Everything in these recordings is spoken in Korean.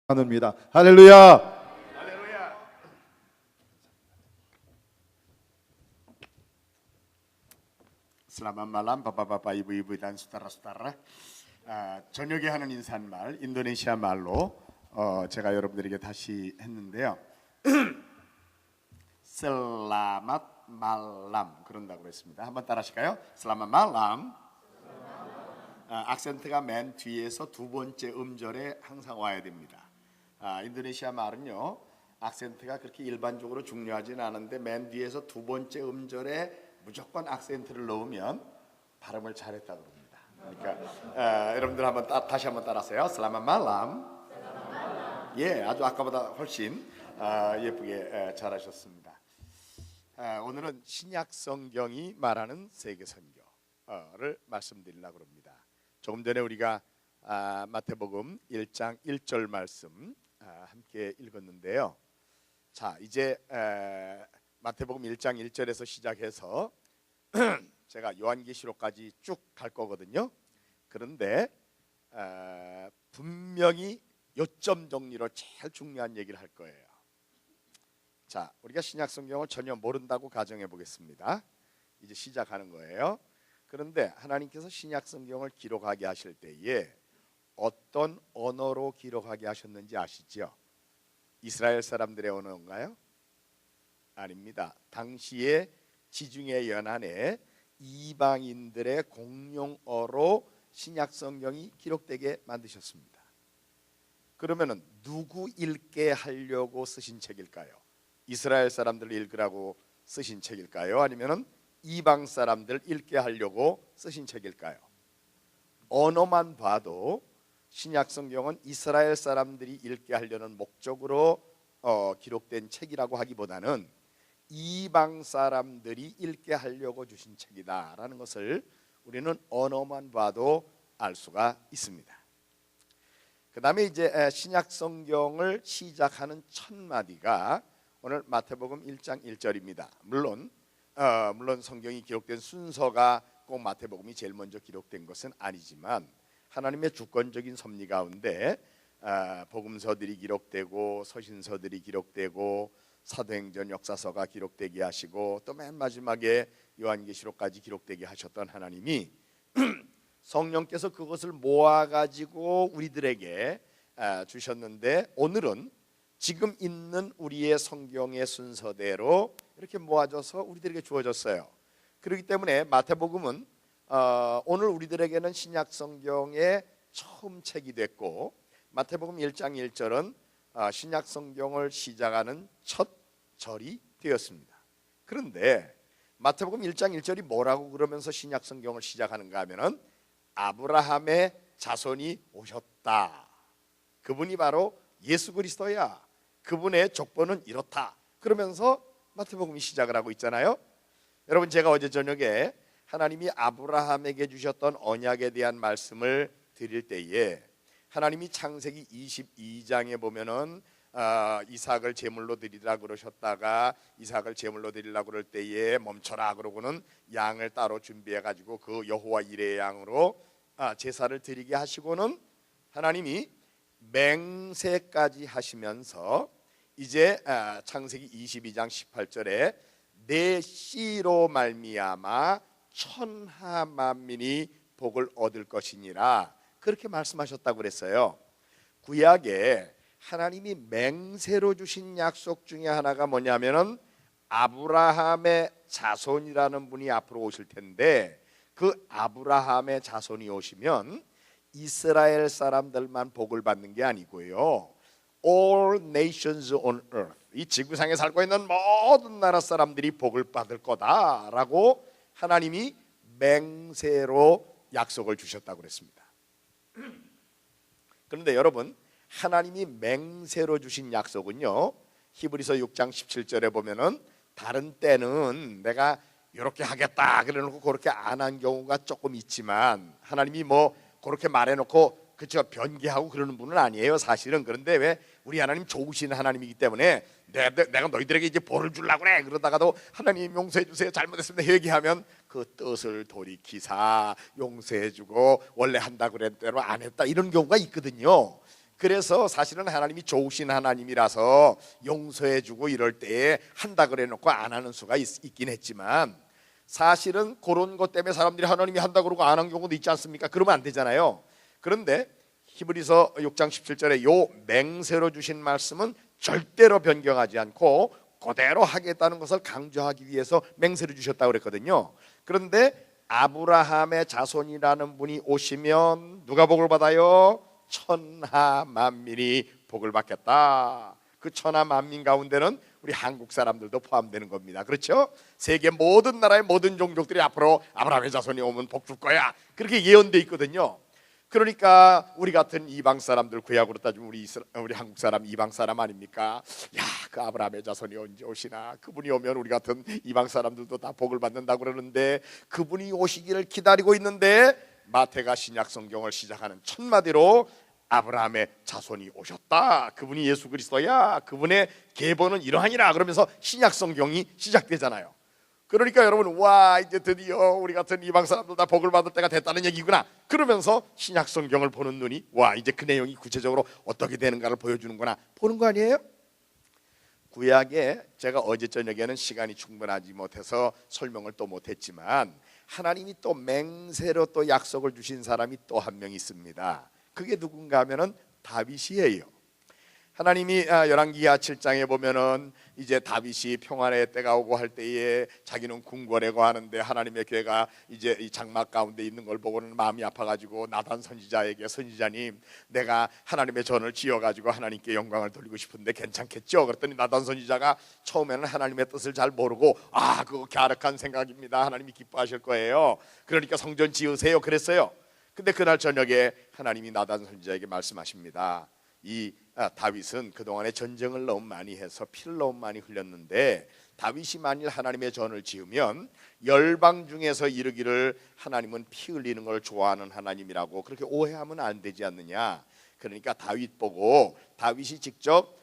하늘입니다. 할렐루야. Selamat malam bapak-bapak ibu-ibu dan saudara-saudara. 저녁에 하는 인사말 인도네시아 말로 제가 여러분들에게 다시 했는데요. Selamat malam 그런다고 했습니다. 한번 따라하실까요? Selamat malam. 악센트가 맨 뒤에서 두 번째 음절에 항상 와야 됩니다. 인도네시아 말은요 악센트가 그렇게 일반적으로 중요하진 않은데 맨 뒤에서 두 번째 음절에 무조건 악센트를 넣으면 발음을 잘했다고 그럽니다. 그러니까 여러분들 한번 다시 한번 따라하세요. Selamat malam. 예, 아주 아까보다 훨씬 예쁘게 잘하셨습니다. 오늘은 신약 성경이 말하는 세계 선교를 말씀드리려고 합니다. 조금 전에 우리가 마태복음 1장 1절 말씀 함께 읽었는데요. 자, 이제 마태복음 1장 1절에서 시작해서 제가 요한계시록까지 쭉 갈 거거든요. 그런데 분명히 요점 정리로 제일 중요한 얘기를 할 거예요. 자, 우리가 신약 성경을 전혀 모른다고 가정해 보겠습니다. 이제 시작하는 거예요. 그런데 하나님께서 신약 성경을 기록하게 하실 때에 어떤 언어로 기록하게 하셨는지 아시죠? 이스라엘 사람들의 언어인가요? 아닙니다. 당시에 지중해 연안에 이방인들의 공용어로 신약 성경이 기록되게 만드셨습니다. 그러면은 누구 읽게 하려고 쓰신 책일까요? 이스라엘 사람들 읽으라고 쓰신 책일까요? 아니면은 이방 사람들 읽게 하려고 쓰신 책일까요? 언어만 봐도 신약 성경은 이스라엘 사람들이 읽게 하려는 목적으로 기록된 책이라고 하기보다는 이방 사람들이 읽게 하려고 주신 책이다라는 것을 우리는 언어만 봐도 알 수가 있습니다. 그 다음에 이제 신약 성경을 시작하는 첫 마디가 오늘 마태복음 1장 1절입니다. 물론 성경이 기록된 순서가 꼭 마태복음이 제일 먼저 기록된 것은 아니지만 하나님의 주권적인 섭리 가운데 복음서들이 기록되고 서신서들이 기록되고 사도행전 역사서가 기록되게 하시고 또 맨 마지막에 요한계시록까지 기록되게 하셨던 하나님이 성령께서 그것을 모아가지고 우리들에게 주셨는데 오늘은 지금 있는 우리의 성경의 순서대로 이렇게 모아져서 우리들에게 주어졌어요. 그렇기 때문에 마태복음은 오늘 우리들에게는 신약 성경의 처음 책이 됐고 마태복음 1장 1절은 신약 성경을 시작하는 첫 절이 되었습니다. 그런데 마태복음 1장 1절이 뭐라고 그러면서 신약 성경을 시작하는가 하면은 아브라함의 자손이 오셨다. 그분이 바로 예수 그리스도야. 그분의 족보는 이렇다. 그러면서 마태복음이 시작을 하고 있잖아요. 여러분, 제가 어제 저녁에 하나님이 아브라함에게 주셨던 언약에 대한 말씀을 드릴 때에 하나님이 창세기 22장에 보면은 이삭을 제물로 드리라 그러셨다가 이삭을 제물로 드리라 그럴 때에 멈춰라 그러고는 양을 따로 준비해 가지고 그 여호와 이레의 양으로 제사를 드리게 하시고는 하나님이 맹세까지 하시면서 이제 창세기 22장 18절에 내 씨로 말미암아 천하 만민이 복을 얻을 것이니라 그렇게 말씀하셨다고 그랬어요. 구약에 하나님이 맹세로 주신 약속 중에 하나가 뭐냐면은 아브라함의 자손이라는 분이 앞으로 오실 텐데 그 아브라함의 자손이 오시면 이스라엘 사람들만 복을 받는 게 아니고요. All nations on earth, 이 지구상에 살고 있는 모든 나라 사람들이 복을 받을 거다라고 하나님이 맹세로 약속을 주셨다고 그랬습니다. 그런데 여러분, 하나님이 맹세로 주신 약속은요 히브리서 6장 17절에 보면은 다른 때는 내가 이렇게 하겠다 그래놓고 그렇게 안 한 경우가 조금 있지만 하나님이 뭐 그렇게 말해놓고 그쵸 변개하고 그러는 분은 아니에요 사실은. 그런데 왜 우리 하나님 좋으신 하나님이기 때문에 내가 너희들에게 이제 벌을 주려고 그래 그러다가도 하나님 용서해 주세요 잘못했습니다 회개하면 그 뜻을 돌이키사 용서해 주고 원래 한다고 그랬던 대로 안 했다 이런 경우가 있거든요. 그래서 사실은 하나님이 좋으신 하나님이라서 용서해주고 이럴 때에 한다 그래 놓고 안 하는 수가 있긴 했지만, 사실은 그런 것 때문에 사람들이 하나님이 한다 그러고 안 한 경우도 있지 않습니까? 그러면 안 되잖아요. 그런데 히브리서 6장 17절에 요 맹세로 주신 말씀은 절대로 변경하지 않고 그대로 하겠다는 것을 강조하기 위해서 맹세를 주셨다고 그랬거든요. 그런데 아브라함의 자손이라는 분이 오시면 누가 복을 받아요? 천하 만민이 복을 받겠다. 그 천하 만민 가운데는 우리 한국 사람들도 포함되는 겁니다. 그렇죠? 세계 모든 나라의 모든 종족들이 앞으로 아브라함의 자손이 오면 복 줄 거야, 그렇게 예언돼 있거든요. 그러니까 우리 같은 이방 사람들, 구약으로 따지면 우리 한국 사람 이방 사람 아닙니까? 야, 그 아브라함의 자손이 언제 오시나? 그분이 오면 우리 같은 이방 사람들도 다 복을 받는다고 그러는데, 그분이 오시기를 기다리고 있는데 마태가 신약 성경을 시작하는 첫 마디로 아브라함의 자손이 오셨다, 그분이 예수 그리스도야, 그분의 계보는 이러하니라, 그러면서 신약 성경이 시작되잖아요. 그러니까 여러분, 와, 이제 드디어 우리 같은 이방 사람들 다 복을 받을 때가 됐다는 얘기구나, 그러면서 신약 성경을 보는 눈이, 와, 이제 그 내용이 구체적으로 어떻게 되는가를 보여주는구나, 보는 거 아니에요? 구약에 제가 어제 저녁에는 시간이 충분하지 못해서 설명을 또 못했지만, 하나님이 또 맹세로 또 약속을 주신 사람이 또 한 명 있습니다. 그게 누군가 하면은 다윗이에요. 하나님이 열왕기하 7장에 보면은 이제 다윗이 평안의 때가 오고 할 때에 자기는 궁궐에 거하는데 하나님의 괴가 이제 이 장막 가운데 있는 걸 보고는 마음이 아파가지고 나단 선지자에게, 선지자님, 내가 하나님의 전을 지어가지고 하나님께 영광을 돌리고 싶은데 괜찮겠죠? 그랬더니 나단 선지자가 처음에는 하나님의 뜻을 잘 모르고, 그거 갸륵한 생각입니다, 하나님이 기뻐하실 거예요, 그러니까 성전 지으세요, 그랬어요. 근데 그날 저녁에 하나님이 나단 선지자에게 말씀하십니다. 이 다윗은 그동안에 전쟁을 너무 많이 해서 피를 너무 많이 흘렸는데, 다윗이 만일 하나님의 전을 지으면 열방 중에서 이르기를 하나님은 피 흘리는 걸 좋아하는 하나님이라고 그렇게 오해하면 안 되지 않느냐. 그러니까 다윗 보고 다윗이 직접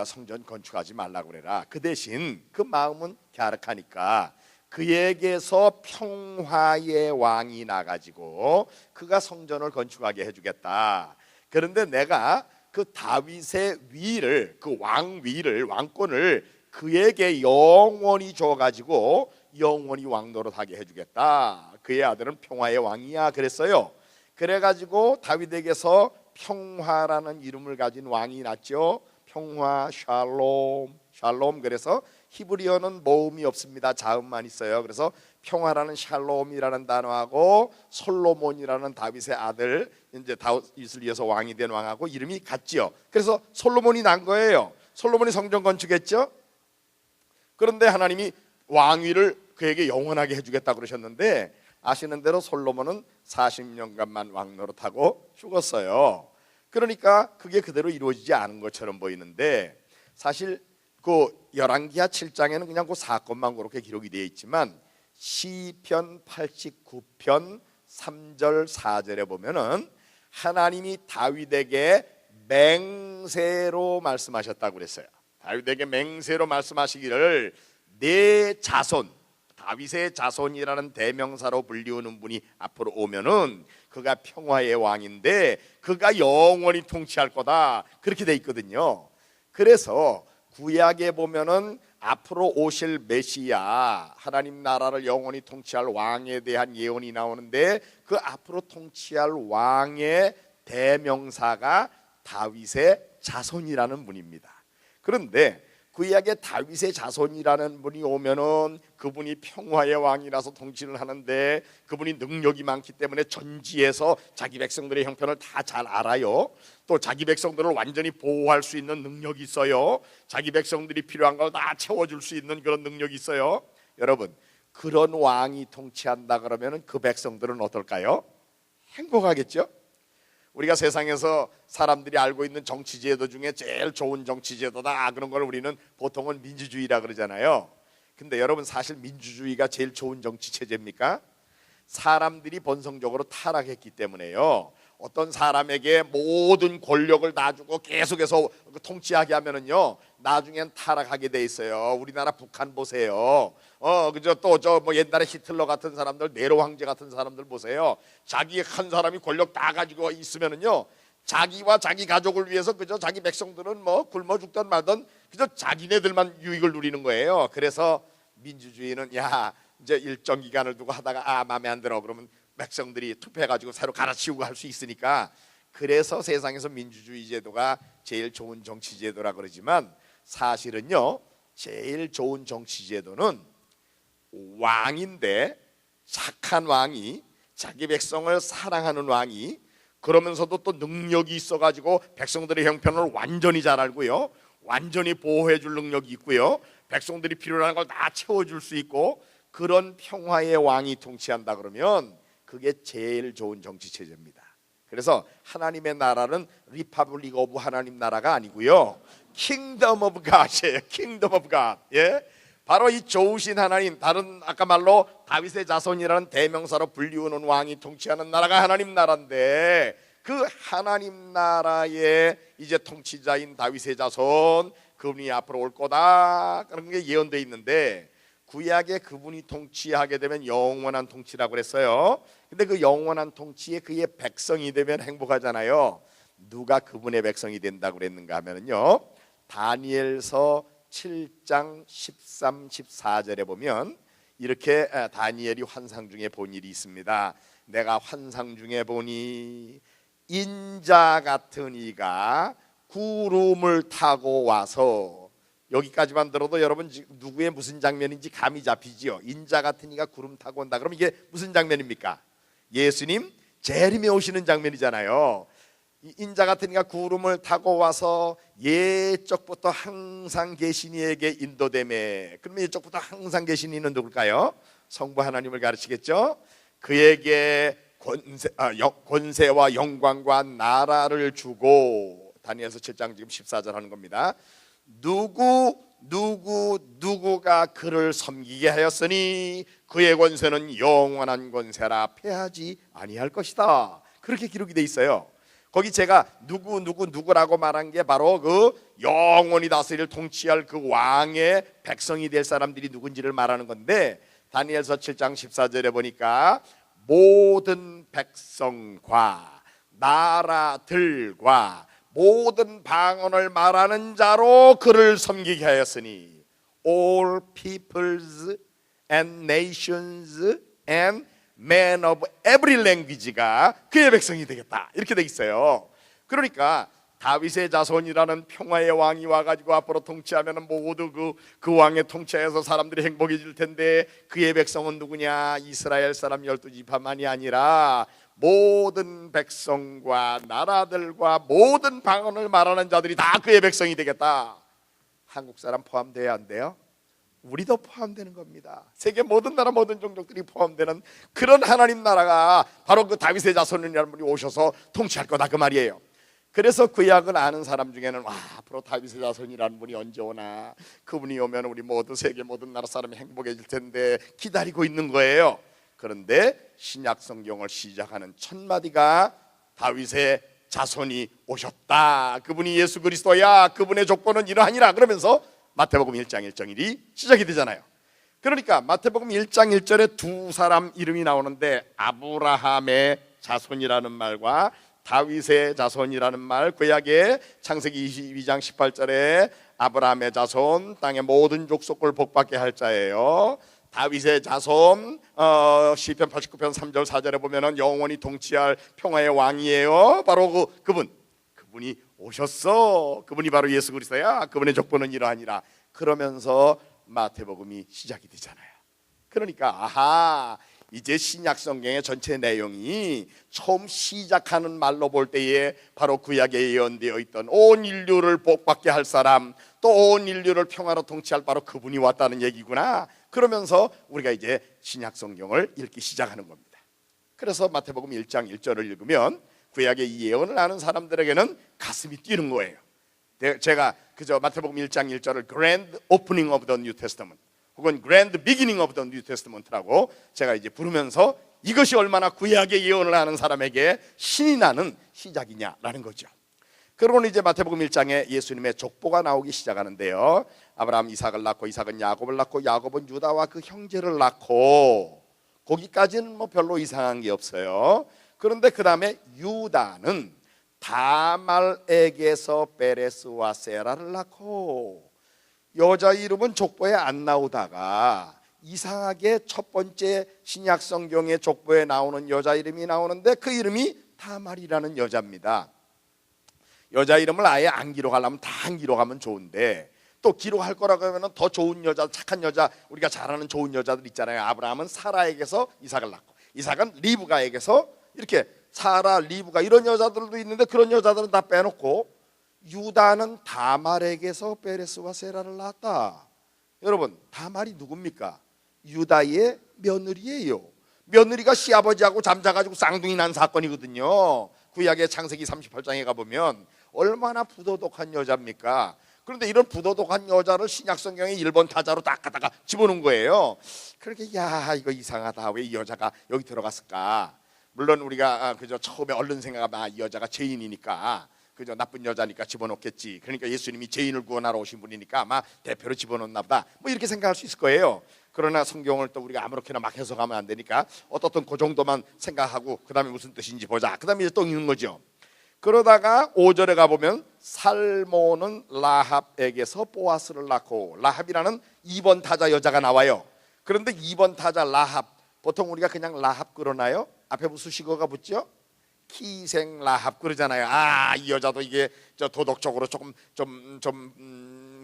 성전 건축하지 말라고 그래라. 그 대신 그 마음은 갸륵하니까 그에게서 평화의 왕이 나가지고 그가 성전을 건축하게 해주겠다. 그런데 내가 그 다윗의 위를, 그 왕위를, 왕권을 그에게 영원히 줘가지고 영원히 왕노릇하게 해주겠다. 그의 아들은 평화의 왕이야, 그랬어요. 그래가지고 다윗에게서 평화라는 이름을 가진 왕이 났죠. 평화, 샬롬. 그래서 히브리어는 모음이 없습니다. 자음만 있어요. 그래서 평화라는 샬롬이라는 단어하고 솔로몬이라는 다윗의 아들, 이제 다윗을 이어서 왕이 된 왕하고 이름이 같지요. 그래서 솔로몬이 난 거예요. 솔로몬이 성전 건축했죠. 그런데 하나님이 왕위를 그에게 영원하게 해주겠다 그러셨는데, 아시는 대로 솔로몬은 40년간만 왕노릇하고 죽었어요. 그러니까 그게 그대로 이루어지지 않은 것처럼 보이는데, 사실 그 열왕기하 7장에는 그냥 그 사건만 그렇게 기록이 되어 있지만 시편 89편 3절 4절에 보면은 하나님이 다윗에게 맹세로 말씀하셨다고 그랬어요. 다윗에게 맹세로 말씀하시기를 내 자손, 다윗의 자손이라는 대명사로 불리우는 분이 앞으로 오면은 그가 평화의 왕인데 그가 영원히 통치할 거다, 그렇게 돼 있거든요. 그래서 구약에 보면은 앞으로 오실 메시아, 하나님 나라를 영원히 통치할 왕에 대한 예언이 나오는데, 그 앞으로 통치할 왕의 대명사가 다윗의 자손이라는 분입니다. 그런데 구약에 다윗의 자손이라는 분이 오면은 그분이 평화의 왕이라서 통치를 하는데, 그분이 능력이 많기 때문에 전지에서 자기 백성들의 형편을 다 잘 알아요. 또 자기 백성들을 완전히 보호할 수 있는 능력이 있어요. 자기 백성들이 필요한 걸 다 채워줄 수 있는 그런 능력이 있어요. 여러분, 그런 왕이 통치한다 그러면은 그 백성들은 어떨까요? 행복하겠죠? 우리가 세상에서 사람들이 알고 있는 정치제도 중에 제일 좋은 정치제도다, 그런 걸 우리는 보통은 민주주의라 그러잖아요. 근데 여러분, 사실 민주주의가 제일 좋은 정치체제입니까? 사람들이 본성적으로 타락했기 때문에요. 어떤 사람에게 모든 권력을 다 주고 계속해서 통치하게 하면은요, 나중엔 타락하게 돼 있어요. 우리나라 북한 보세요. 그죠? 또 저 뭐 옛날에 히틀러 같은 사람들, 네로 황제 같은 사람들 보세요. 자기 한 사람이 권력 다 가지고 있으면은요, 자기와 자기 가족을 위해서 그저 자기 백성들은 뭐 굶어 죽든 말든 그저 자기네들만 유익을 누리는 거예요. 그래서 민주주의는 야 이제 일정 기간을 두고 하다가 마음에 안 들어 그러면 백성들이 투표해가지고 새로 갈아치우고 할 수 있으니까, 그래서 세상에서 민주주의 제도가 제일 좋은 정치 제도라 그러지만 사실은요 제일 좋은 정치 제도는 왕인데, 착한 왕이, 자기 백성을 사랑하는 왕이, 그러면서도 또 능력이 있어가지고 백성들의 형편을 완전히 잘 알고요, 완전히 보호해줄 능력이 있고요, 백성들이 필요한 걸 다 채워줄 수 있고, 그런 평화의 왕이 통치한다 그러면 그게 제일 좋은 정치 체제입니다. 그래서 하나님의 나라는 리퍼블릭 오브 하나님 나라가 아니고요, 킹덤 오브 갓이에요. 킹덤 오브 갓. 예? 바로 이 좋으신 하나님, 다른 아까 말로 다윗의 자손이라는 대명사로 불리우는 왕이 통치하는 나라가 하나님 나라인데, 그 하나님 나라의 이제 통치자인 다윗의 자손, 그분이 앞으로 올 거다, 그런 게 예언되어 있는데, 구약에 그분이 통치하게 되면 영원한 통치라고 그랬어요. 근데 그 영원한 통치에 그의 백성이 되면 행복하잖아요. 누가 그분의 백성이 된다고 그랬는가 하면요, 다니엘서 7장 13, 14절에 보면 이렇게 다니엘이 환상 중에 본 일이 있습니다. 내가 환상 중에 보니 인자 같은 이가 구름을 타고 와서, 여기까지만 들어도 여러분 누구의 무슨 장면인지 감이 잡히지요. 인자 같은 이가 구름 타고 온다 그럼 이게 무슨 장면입니까? 예수님 재림에 오시는 장면이잖아요. 인자 같은 이가 구름을 타고 와서 예적부터 항상 계신 이에게 인도되매. 그러면 예적부터 항상 계신 이는 누굴까요? 성부 하나님을 가르치겠죠. 그에게 권세와 영광과 나라를 주고, 다니엘서 7장 지금 14절 하는 겁니다. 누구가 그를 섬기게 하였으니 그의 권세는 영원한 권세라 패하지 아니할 것이다. 그렇게 기록이 돼 있어요. 거기 제가 누구라고 말한 게 바로 그 영원히 다스릴 통치할 그 왕의 백성이 될 사람들이 누군지를 말하는 건데, 다니엘서 7장 14절에 보니까 모든 백성과 나라들과 모든 방언을 말하는 자로 그를 섬기게 하였으니 all peoples and nations and men of every language가 그의 백성이 되겠다, 이렇게 돼 있어요. 그러니까 다윗의 자손이라는 평화의 왕이 와가지고 앞으로 통치하면 모두 그 왕의 통치에서 사람들이 행복해질 텐데, 그의 백성은 누구냐? 이스라엘 사람 12지파만이 아니라 모든 백성과 나라들과 모든 방언을 말하는 자들이 다 그의 백성이 되겠다. 한국 사람 포함돼야 안 돼요? 우리도 포함되는 겁니다. 세계 모든 나라 모든 종족들이 포함되는 그런 하나님 나라가 바로 그 다윗의 자손이라는 분이 오셔서 통치할 거다, 그 말이에요. 그래서 구약을 아는 사람 중에는 앞으로 다윗의 자손이라는 분이 언제 오나, 그분이 오면 우리 모두 세계 모든 나라 사람이 행복해질 텐데 기다리고 있는 거예요. 그런데 신약 성경을 시작하는 첫 마디가 다윗의 자손이 오셨다, 그분이 예수 그리스도야, 그분의 족보는 이러하니라, 그러면서 마태복음 1장 1절이 시작이 되잖아요. 그러니까 마태복음 1장 1절에 두 사람 이름이 나오는데, 아브라함의 자손이라는 말과 다윗의 자손이라는 말, 구약의 창세기 22장 18절에 아브라함의 자손, 땅의 모든 족속을 복받게 할 자예요. 다윗의 자손, 시편 89편 3절 4절에 보면은 영원히 통치할 평화의 왕이에요. 바로 그분이 오셨어. 그분이 바로 예수 그리스도야. 그분의 족보는 이러하니라. 그러면서 마태복음이 시작이 되잖아요. 그러니까 이제 신약 성경의 전체 내용이 처음 시작하는 말로 볼 때에 바로 구약에 예언되어 있던 온 인류를 복받게 할 사람, 또 온 인류를 평화로 통치할 바로 그분이 왔다는 얘기구나. 그러면서 우리가 이제 신약 성경을 읽기 시작하는 겁니다. 그래서 마태복음 1장 1절을 읽으면 구약의 이 예언을 아는 사람들에게는 가슴이 뛰는 거예요. 제가 그저 마태복음 1장 1절을 Grand Opening of the New Testament 혹은 Grand Beginning of the New Testament라고 제가 이제 부르면서 이것이 얼마나 구약의 예언을 아는 사람에게 신이 나는 시작이냐라는 거죠. 그러고는 이제 마태복음 1장에 예수님의 족보가 나오기 시작하는데요. 아브라함 이삭을 낳고, 이삭은 야곱을 낳고, 야곱은 유다와 그 형제를 낳고, 거기까지는 뭐 별로 이상한 게 없어요. 그런데 그 다음에 유다는 다말에게서 베레스와 세라를 낳고, 여자 이름은 족보에 안 나오다가 이상하게 첫 번째 신약 성경의 족보에 나오는 여자 이름이 나오는데 그 이름이 다말이라는 여자입니다. 여자 이름을 아예 안 기록하려면 다 안 기록하면 좋은데, 또 기록할 거라고 하면 더 좋은 여자, 착한 여자, 우리가 잘 아는 좋은 여자들 있잖아요. 아브라함은 사라에게서 이삭을 낳고, 이삭은 리브가에게서, 이렇게 사라, 리브가 이런 여자들도 있는데 그런 여자들은 다 빼놓고 유다는 다말에게서 베레스와 세라를 낳았다. 여러분, 다말이 누굽니까? 유다의 며느리예요. 며느리가 시아버지하고 잠자가지고 쌍둥이 난 사건이거든요. 구약의 창세기 38장에 가보면 얼마나 부도덕한 여자입니까? 그런데 이런 부도덕한 여자를 신약성경의 1번 타자로 딱 갖다가 집어넣은 거예요. 그렇게 야, 이거 이상하다, 왜 이 여자가 여기 들어갔을까? 물론 우리가 그저 처음에 얼른 생각하면 이 여자가 죄인이니까, 그저 나쁜 여자니까 집어넣겠지. 그러니까 예수님이 죄인을 구원하러 오신 분이니까 아마 대표로 집어넣나 보다, 뭐 이렇게 생각할 수 있을 거예요. 그러나 성경을 또 우리가 아무렇게나 막 해석하면 안 되니까 어떻든 그 정도만 생각하고 그 다음에 무슨 뜻인지 보자. 그 다음에 이제 또 읽는 거죠. 그러다가 5절에 가보면 살모는 라합에게서 보아스를 낳고, 라합이라는 2번 타자 여자가 나와요. 그런데 2번 타자 라합, 보통 우리가 그냥 라합 그러나요? 앞에 무슨 수식어가 붙죠? 키생 라합 그러잖아요. 이 여자도 이게 저 도덕적으로 조금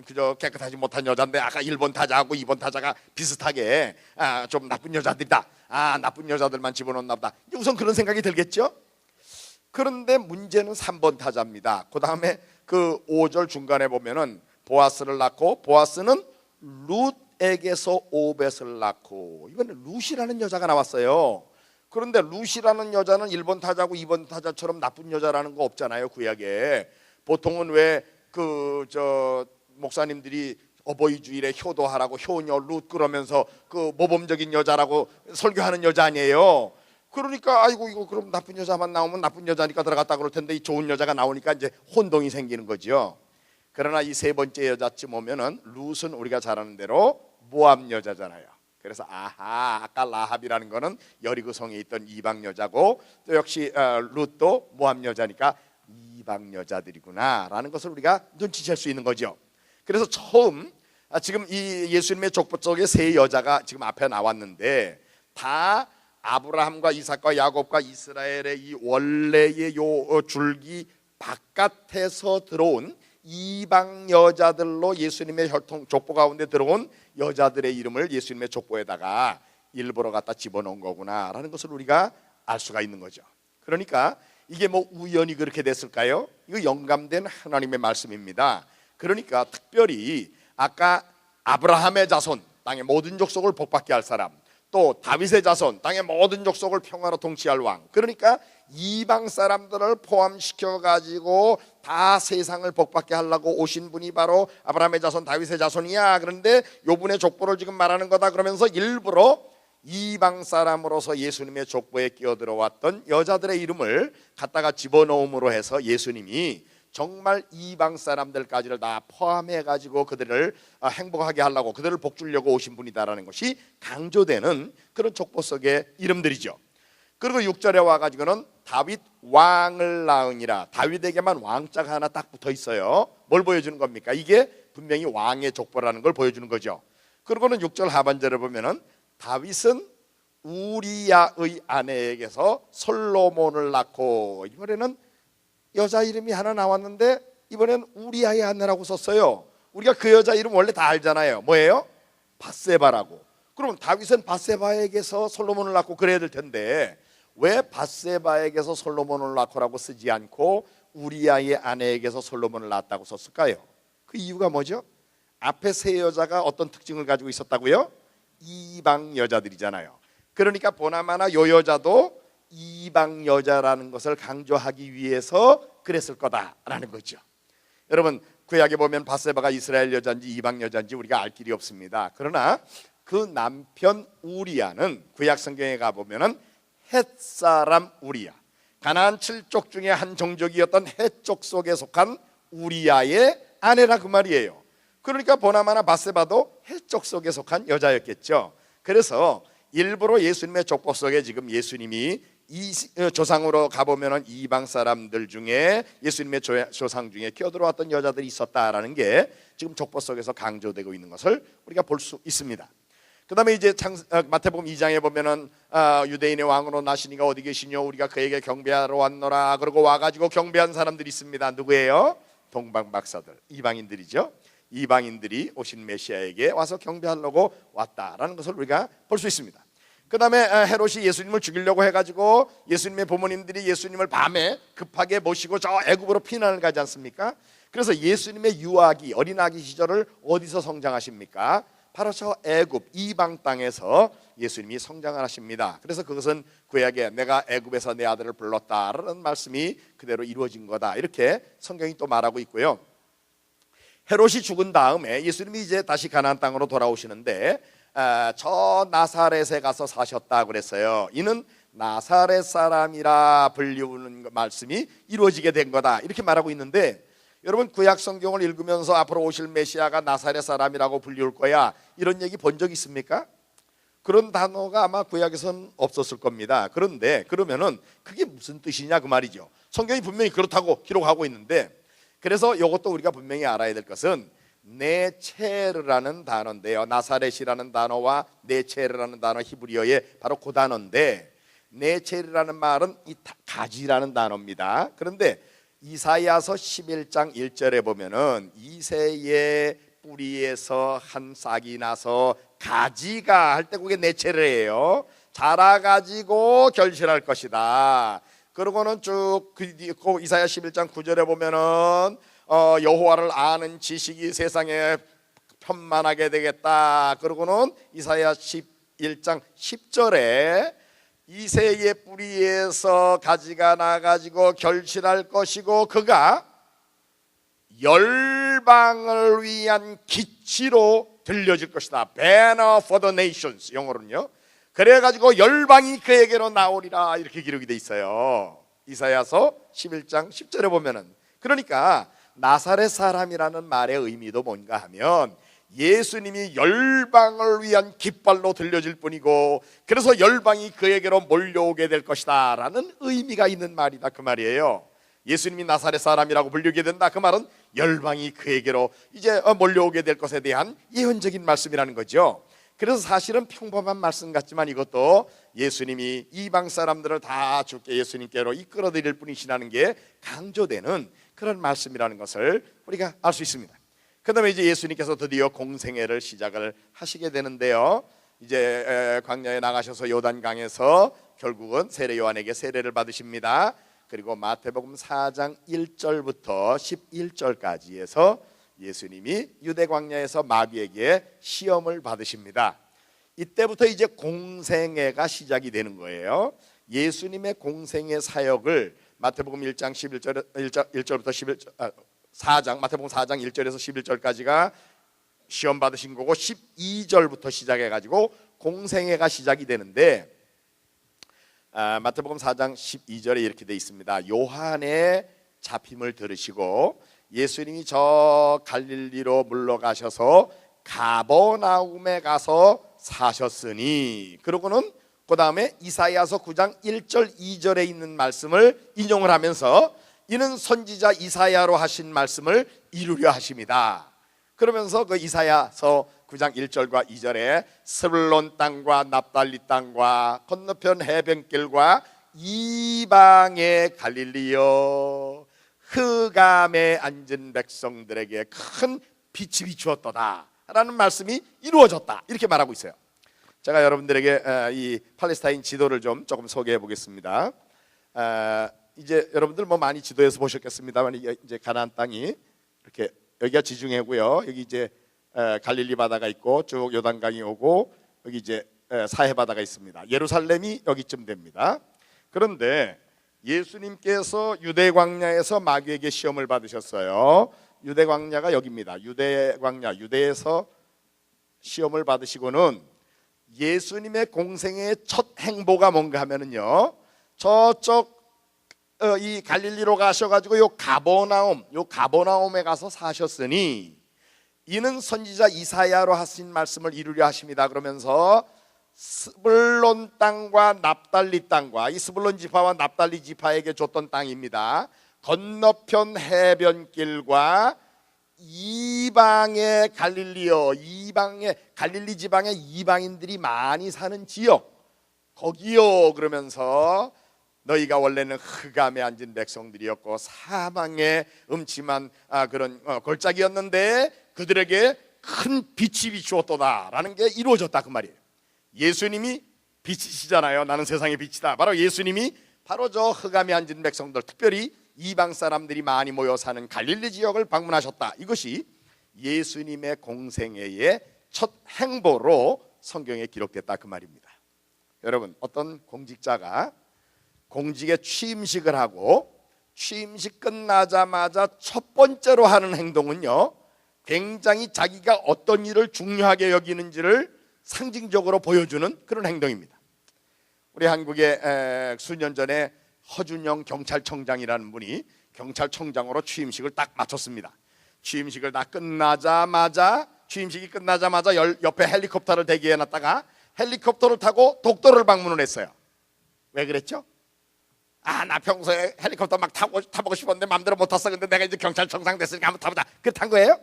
그저 깨끗하지 못한 여자인데 아까 1번 타자하고 2번 타자가 비슷하게 좀 나쁜 여자들이다. 나쁜 여자들만 집어넣나 보다. 우선 그런 생각이 들겠죠? 그런데 문제는 3번 타자입니다. 그 다음에 그 5절 중간에 보면은 보아스를 낳고, 보아스는 룻에게서 오벳을 낳고, 이번에 룻이라는 여자가 나왔어요. 그런데 룻이라는 여자는 1번 타자고 2번 타자처럼 나쁜 여자라는 거 없잖아요, 구약에. 보통은 왜 목사님들이 어버이 주일에 효도하라고 효녀 룻 그러면서 그 모범적인 여자라고 설교하는 여자 아니에요. 그러니까 아이고 이거 그럼 나쁜 여자만 나오면 나쁜 여자니까 들어갔다 그럴 텐데 이 좋은 여자가 나오니까 이제 혼동이 생기는 거죠. 그러나 이 세 번째 여자쯤 오면은 룻은 우리가 잘 아는 대로 모압 여자잖아요. 그래서 아까 라합이라는 거는 여리고 성에 있던 이방 여자고, 또 역시 룻도 모압 여자니까 이방 여자들이구나라는 것을 우리가 눈치챌 수 있는 거죠. 그래서 처음 지금 이 예수님의 족보 속에 세 여자가 지금 앞에 나왔는데 다 아브라함과 이삭과 야곱과 이스라엘의 이 원래의 요 줄기 바깥에서 들어온 이방 여자들로 예수님의 혈통 족보 가운데 들어온 여자들의 이름을 예수님의 족보에다가 일부러 갖다 집어넣은 거구나라는 것을 우리가 알 수가 있는 거죠. 그러니까 이게 뭐 우연히 그렇게 됐을까요? 이거 영감된 하나님의 말씀입니다. 그러니까 특별히 아까 아브라함의 자손, 땅의 모든 족속을 복받게 할 사람, 또 다윗의 자손, 땅의 모든 족속을 평화로 통치할 왕, 그러니까 이방 사람들을 포함시켜 가지고 다 세상을 복받게 하려고 오신 분이 바로 아브라함의 자손, 다윗의 자손이야. 그런데 요분의 족보를 지금 말하는 거다 그러면서 일부러 이방 사람으로서 예수님의 족보에 끼어들어왔던 여자들의 이름을 갖다가 집어넣음으로 해서 예수님이 정말 이방 사람들까지를 다 포함해 가지고 그들을 행복하게 하려고, 그들을 복주려고 오신 분이다라는 것이 강조되는 그런 족보 속의 이름들이죠. 그리고 6절에 와가지고는 다윗 왕을 낳으니라. 다윗에게만 왕자가 하나 딱 붙어 있어요. 뭘 보여주는 겁니까? 이게 분명히 왕의 족보라는 걸 보여주는 거죠. 그리고는 6절 하반절에 보면은 다윗은 우리야의 아내에게서 솔로몬을 낳고, 이번에는 여자 이름이 하나 나왔는데 이번엔 우리아의 아내라고 썼어요. 우리가 그 여자 이름 원래 다 알잖아요. 뭐예요? 밧세바라고. 그러면 다윗은 밧세바에게서 솔로몬을 낳고 그래야 될 텐데 왜 밧세바에게서 솔로몬을 낳고라고 쓰지 않고 우리아의 아내에게서 솔로몬을 낳았다고 썼을까요? 그 이유가 뭐죠? 앞에 세 여자가 어떤 특징을 가지고 있었다고요? 이방 여자들이잖아요. 그러니까 보나마나 요 여자도 이방 여자라는 것을 강조하기 위해서 그랬을 거다라는 거죠. 여러분, 구약에 보면 밧세바가 이스라엘 여자인지 이방 여자인지 우리가 알 길이 없습니다. 그러나 그 남편 우리아는 구약 성경에 가보면은 헷사람 우리아, 가나안 7족 중에 한 종족이었던 헷족 속에 속한 우리아의 아내라 그 말이에요. 그러니까 보나마나 밧세바도 헷족 속에 속한 여자였겠죠. 그래서 일부러 예수님의 족보 속에 지금 예수님이 이 조상으로 가보면은 이방 사람들 중에 예수님의 조상 중에 끼어들어왔던 여자들이 있었다라는 게 지금 족보 속에서 강조되고 있는 것을 우리가 볼 수 있습니다. 그 다음에 이제 마태복음 2장에 보면은 유대인의 왕으로 나시니가 어디 계시뇨? 우리가 그에게 경배하러 왔노라. 그러고 와가지고 경배한 사람들이 있습니다. 누구예요? 동방박사들, 이방인들이죠. 이방인들이 오신 메시아에게 와서 경배하려고 왔다라는 것을 우리가 볼 수 있습니다. 그 다음에 헤롯이 예수님을 죽이려고 해가지고 예수님의 부모님들이 예수님을 밤에 급하게 모시고 저 애굽으로 피난을 가지 않습니까? 그래서 예수님의 유아기, 어린아기 시절을 어디서 성장하십니까? 바로 저 애굽 이방 땅에서 예수님이 성장을 하십니다. 그래서 그것은 구약에 내가 애굽에서 내 아들을 불렀다라는 말씀이 그대로 이루어진 거다, 이렇게 성경이 또 말하고 있고요. 헤롯이 죽은 다음에 예수님이 이제 다시 가나안 땅으로 돌아오시는데 저 나사렛에 가서 사셨다 그랬어요. 이는 나사렛 사람이라 불리우는 말씀이 이루어지게 된 거다, 이렇게 말하고 있는데, 여러분 구약 성경을 읽으면서 앞으로 오실 메시아가 나사렛 사람이라고 불리울 거야, 이런 얘기 본 적 있습니까? 그런 단어가 아마 구약에서는 없었을 겁니다. 그런데 그러면은 그게 무슨 뜻이냐 그 말이죠. 성경이 분명히 그렇다고 기록하고 있는데, 그래서 이것도 우리가 분명히 알아야 될 것은 네체르라는 단어인데요. 나사렛이라는 단어와 네체르라는 단어, 히브리어의 바로 그 단어인데, 네체르라는 말은 이 가지라는 단어입니다. 그런데 이사야서 11장 1절에 보면은 이새의 뿌리에서 한 싹이 나서 가지가 할 때 그게 네체르예요. 자라가지고 결실할 것이다. 그러고는 쭉 이사야 11장 9절에 보면은 여호와를 아는 지식이 세상에 편만하게 되겠다. 그러고는 이사야 11장 10절에 이새의 뿌리에서 가지가 나가지고 결실할 것이고 그가 열방을 위한 기치로 들려질 것이다. Banner for the nations, 영어로는요. 그래가지고 열방이 그에게로 나오리라, 이렇게 기록이 돼 있어요. 이사야서 11장 10절에 보면은. 그러니까 나사렛 사람이라는 말의 의미도 뭔가 하면 예수님이 열방을 위한 깃발로 들려질 뿐이고, 그래서 열방이 그에게로 몰려오게 될 것이다 라는 의미가 있는 말이다, 그 말이에요. 예수님이 나사렛 사람이라고 불리게 된다, 그 말은 열방이 그에게로 이제 몰려오게 될 것에 대한 예언적인 말씀이라는 거죠. 그래서 사실은 평범한 말씀 같지만 이것도 예수님이 이방 사람들을 다 주께 예수님께로 이끌어드릴 분이시라는 게 강조되는 그런 말씀이라는 것을 우리가 알 수 있습니다. 그 다음에 이제 예수님께서 드디어 공생애를 시작을 하시게 되는데요. 이제 광야에 나가셔서 요단강에서 결국은 세례 요한에게 세례를 받으십니다. 그리고 마태복음 4장 1절부터 11절까지 해서 예수님이 유대 광야에서 마귀에게 시험을 받으십니다. 이때부터 이제 공생애가 시작이 되는 거예요. 예수님의 공생애 사역을 마태복음 1장 1절부터 11절, 4장 마태복음 4장 1절에서 11절까지가 시험 받으신 거고, 12절부터 시작해 가지고 공생애가 시작이 되는데, 마태복음 4장 12절에 이렇게 돼 있습니다. 요한의 잡힘을 들으시고 예수님이 저 갈릴리로 물러가셔서 가버나움에 가서 사셨으니, 그러고는 그 다음에 이사야서 9장 1절 2절에 있는 말씀을 인용을 하면서 이는 선지자 이사야로 하신 말씀을 이루려 하십니다. 그러면서 그 이사야서 9장 1절과 2절에 스불론 땅과 납달리 땅과 건너편 해변길과 이방의 갈릴리여, 흑암에 앉은 백성들에게 큰 빛이 비추었도다 라는 말씀이 이루어졌다, 이렇게 말하고 있어요. 제가 여러분들에게 이 팔레스타인 지도를 좀 조금 소개해 보겠습니다. 이제 여러분들 뭐 많이 지도에서 보셨겠습니다만, 이제 가나안 땅이 이렇게, 여기가 지중해고요. 여기 이제 갈릴리 바다가 있고 쭉 요단강이 오고 여기 이제 사해 바다가 있습니다. 예루살렘이 여기쯤 됩니다. 그런데 예수님께서 유대 광야에서 마귀에게 시험을 받으셨어요. 유대 광야가 여기입니다. 유대 광야, 유대에서 시험을 받으시고는 예수님의 공생의 첫 행보가 뭔가 하면은요, 저쪽 이 갈릴리로 가셔가지고 요 가버나움에 가서 사셨으니 이는 선지자 이사야로 하신 말씀을 이루려 하십니다. 그러면서 스불론 땅과 납달리 땅과, 이 스불론 지파와 납달리 지파에게 줬던 땅입니다. 건너편 해변길과 이방의 갈릴리 지방의 이방인들이 많이 사는 지역, 거기요. 그러면서 너희가 원래는 흑암에 앉은 백성들이었고 사망의 음침한 그런 골짜기였는데 그들에게 큰 빛이 비추었도다라는 게 이루어졌다, 그 말이에요. 예수님이 빛이시잖아요. 나는 세상의 빛이다. 바로 예수님이 바로 저 흑암에 앉은 백성들, 특별히 이방 사람들이 많이 모여 사는 갈릴리 지역을 방문하셨다. 이것이 예수님의 공생애의 첫 행보로 성경에 기록됐다, 그 말입니다. 여러분, 어떤 공직자가 공직에 취임식을 하고 취임식 끝나자마자 첫 번째로 하는 행동은요, 굉장히 자기가 어떤 일을 중요하게 여기는지를 상징적으로 보여주는 그런 행동입니다. 우리 한국에 수년 전에 허준영 경찰청장이라는 분이 경찰청장으로 취임식을 딱 마쳤습니다. 취임식이 끝나자마자 옆에 헬리콥터를 대기해놨다가 헬리콥터를 타고 독도를 방문을 했어요. 왜 그랬죠? 나 평소에 헬리콥터 막 타보고 싶었는데 마음대로 못 탔어. 근데 내가 이제 경찰청장 됐으니까 한번 타보자. 그렇게 탄 거예요?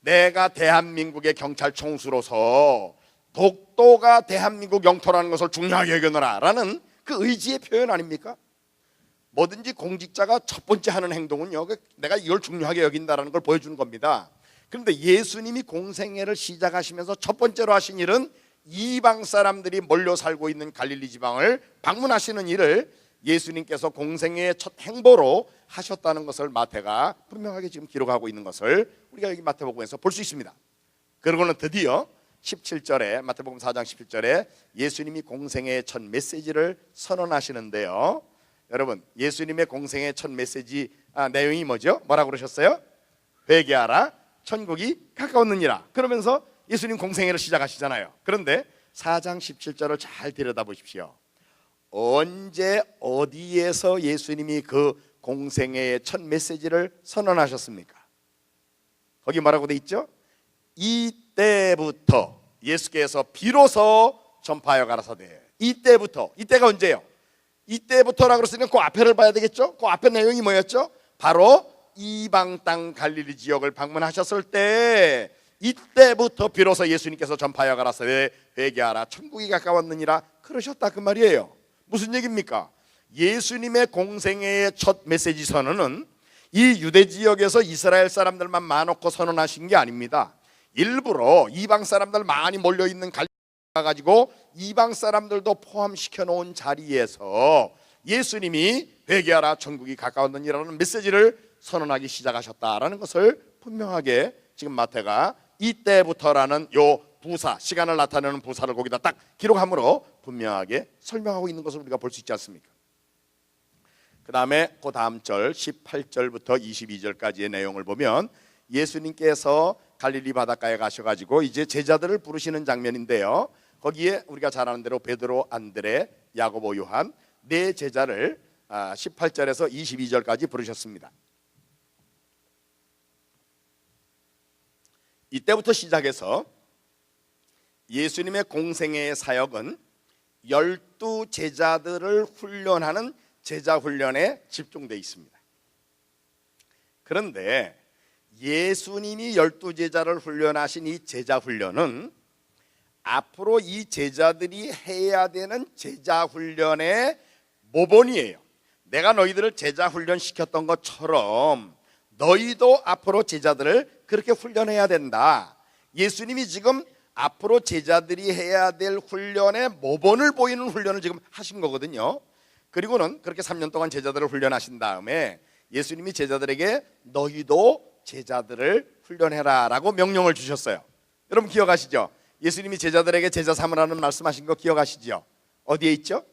내가 대한민국의 경찰 총수로서 독도가 대한민국 영토라는 것을 중요하게 여겨노라 라는 그 의지의 표현 아닙니까? 뭐든지 공직자가 첫 번째 하는 행동은요, 내가 이걸 중요하게 여긴다라는 걸 보여주는 겁니다. 그런데 예수님이 공생애를 시작하시면서 첫 번째로 하신 일은 이방 사람들이 몰려 살고 있는 갈릴리 지방을 방문하시는 일을 예수님께서 공생애의 첫 행보로 하셨다는 것을 마태가 분명하게 지금 기록하고 있는 것을 우리가 여기 마태복음에서 볼 수 있습니다. 그러고는 드디어 17절에, 마태복음 4장 17절에 예수님이 공생애의 첫 메시지를 선언하시는데요, 여러분, 예수님의 공생애의 첫 메시지 내용이 뭐죠? 뭐라고 그러셨어요? 회개하라, 천국이 가까웠느니라. 그러면서 예수님 공생애를 시작하시잖아요. 그런데 4장 17절을 잘 들여다보십시오. 언제 어디에서 예수님이 그 공생애의 첫 메시지를 선언하셨습니까? 거기 뭐라고 돼 있죠? 이때부터 예수께서 비로소 전파하여 가라사대. 이때부터, 이때가 언제예요? 이때부터라고 그랬으니까 그 앞에를 봐야 되겠죠? 그 앞에 내용이 뭐였죠? 바로 이방 땅 갈릴리 지역을 방문하셨을 때, 이때부터 비로소 예수님께서 전파하여 가라사대 회개하라, 천국이 가까웠느니라 그러셨다, 그 말이에요. 무슨 얘기입니까? 예수님의 공생애의 첫 메시지 선언은 이 유대 지역에서 이스라엘 사람들만 많고 선언하신 게 아닙니다. 일부러 이방 사람들 많이 몰려있는 갈릴리 가지고 이방 사람들도 포함시켜 놓은 자리에서 예수님이 회개하라, 천국이 가까웠느니라는 메시지를 선언하기 시작하셨다라는 것을 분명하게 지금 마태가 이때부터라는 요 부사, 시간을 나타내는 부사를 거기다 딱 기록함으로 분명하게 설명하고 있는 것을 우리가 볼 수 있지 않습니까? 그 다음에 그 다음 절 18절부터 22절까지의 내용을 보면 예수님께서 갈릴리 바닷가에 가셔가지고 이제 제자들을 부르시는 장면인데요, 거기에 우리가 잘 아는 대로 베드로, 안드레, 야고보, 요한 네 제자를 18절에서 22절까지 부르셨습니다. 이때부터 시작해서 예수님의 공생애의 사역은 12 제자들을 훈련하는 제자 훈련에 집중되어 있습니다. 그런데 예수님이 12 제자를 훈련하신 이 제자 훈련은 앞으로 이 제자들이 해야 되는 제자 훈련의 모본이에요. 내가 너희들을 제자 훈련 시켰던 것처럼 너희도 앞으로 제자들을 그렇게 훈련해야 된다. 예수님이 지금 앞으로 제자들이 해야 될 훈련의 모본을 보이는 훈련을 지금 하신 거거든요. 그리고는 그렇게 3년 동안 제자들을 훈련하신 다음에 예수님이 제자들에게 너희도 제자들을 훈련해라 라고 명령을 주셨어요. 여러분 기억하시죠? 예수님이 제자들에게 제자 삼으라는 말씀하신 거 기억하시죠? 어디에 있죠?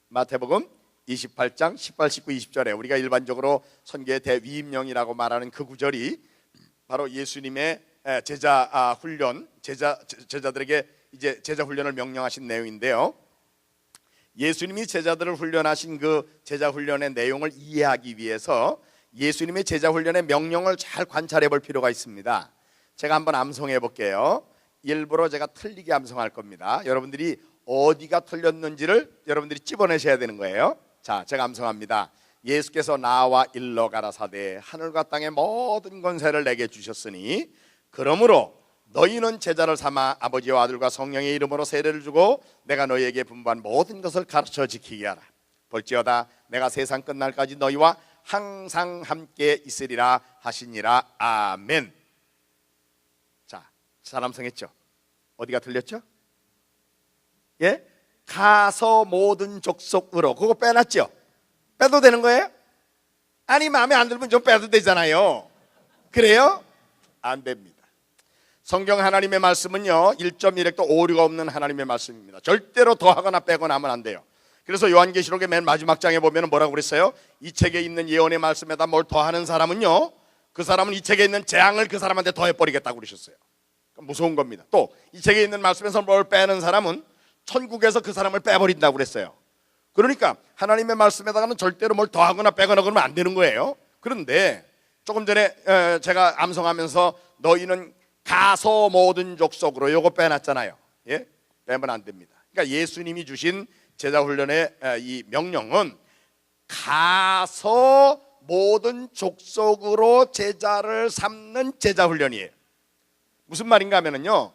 마태복음 28장 18, 19, 20절에 우리가 일반적으로 선교의 대위임령이라고 말하는 그 구절이 바로 예수님의 제자 훈련, 제자들에게 이제 제자 훈련을 명령하신 내용인데요, 예수님이 제자들을 훈련하신 그 제자 훈련의 내용을 이해하기 위해서 예수님의 제자 훈련의 명령을 잘 관찰해 볼 필요가 있습니다. 제가 한번 암송해 볼게요. 일부러 제가 틀리게 암송할 겁니다. 여러분들이 어디가 틀렸는지를 여러분들이 찝어내셔야 되는 거예요. 자, 제가 암송합니다. 예수께서 나와 일러 가라사대 하늘과 땅의 모든 권세를 내게 주셨으니 그러므로 너희는 제자를 삼아 아버지와 아들과 성령의 이름으로 세례를 주고 내가 너희에게 분부한 모든 것을 가르쳐 지키게 하라. 볼지어다 내가 세상 끝날까지 너희와 항상 함께 있으리라 하시니라. 아멘. 자, 사람성했죠? 어디가 틀렸죠? 예? 가서 모든 족속으로, 그거 빼놨죠? 빼도 되는 거예요? 아니, 마음에 안 들면 좀 빼도 되잖아요. 그래요? 안 됩니다. 성경 하나님의 말씀은요 1.1획도 오류가 없는 하나님의 말씀입니다. 절대로 더하거나 빼거나 하면 안 돼요. 그래서 요한계시록의 맨 마지막 장에 보면 뭐라고 그랬어요? 이 책에 있는 예언의 말씀에다 뭘 더하는 사람은요, 그 사람은 이 책에 있는 재앙을 그 사람한테 더해버리겠다고 그러셨어요. 무서운 겁니다. 또 이 책에 있는 말씀에서 뭘 빼는 사람은 천국에서 그 사람을 빼버린다고 그랬어요. 그러니까 하나님의 말씀에다가는 절대로 뭘 더하거나 빼거나 그러면 안 되는 거예요. 그런데 조금 전에 제가 암송하면서 너희는 가서 모든 족속으로 요거 빼놨잖아요. 예? 빼면 안 됩니다. 그러니까 예수님이 주신 제자훈련의 이 명령은 가서 모든 족속으로 제자를 삼는 제자훈련이에요. 무슨 말인가 하면은요,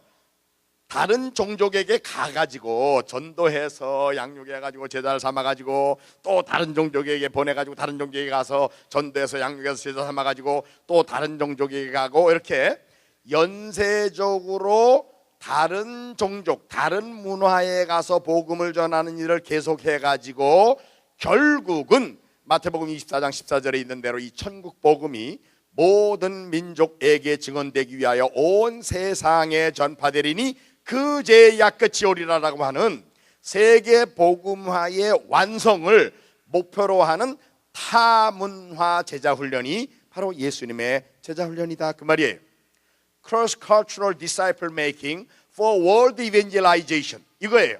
다른 종족에게 가가지고 전도해서 양육해가지고 제자를 삼아가지고 또 다른 종족에게 보내가지고 다른 종족에게 가서 전도해서 양육해서 제자 삼아가지고 또 다른 종족에게 가고, 이렇게 연쇄적으로 다른 종족, 다른 문화에 가서 복음을 전하는 일을 계속해가지고 결국은 마태복음 24장 14절에 있는 대로 이 천국 복음이 모든 민족에게 증언되기 위하여 온 세상에 전파되리니 그 죄야 끝이 오리라라고 하는 세계 복음화의 완성을 목표로 하는 타문화 제자훈련이 바로 예수님의 제자훈련이다, 그 말이에요. Cross-cultural disciple making for world evangelization, 이거예요.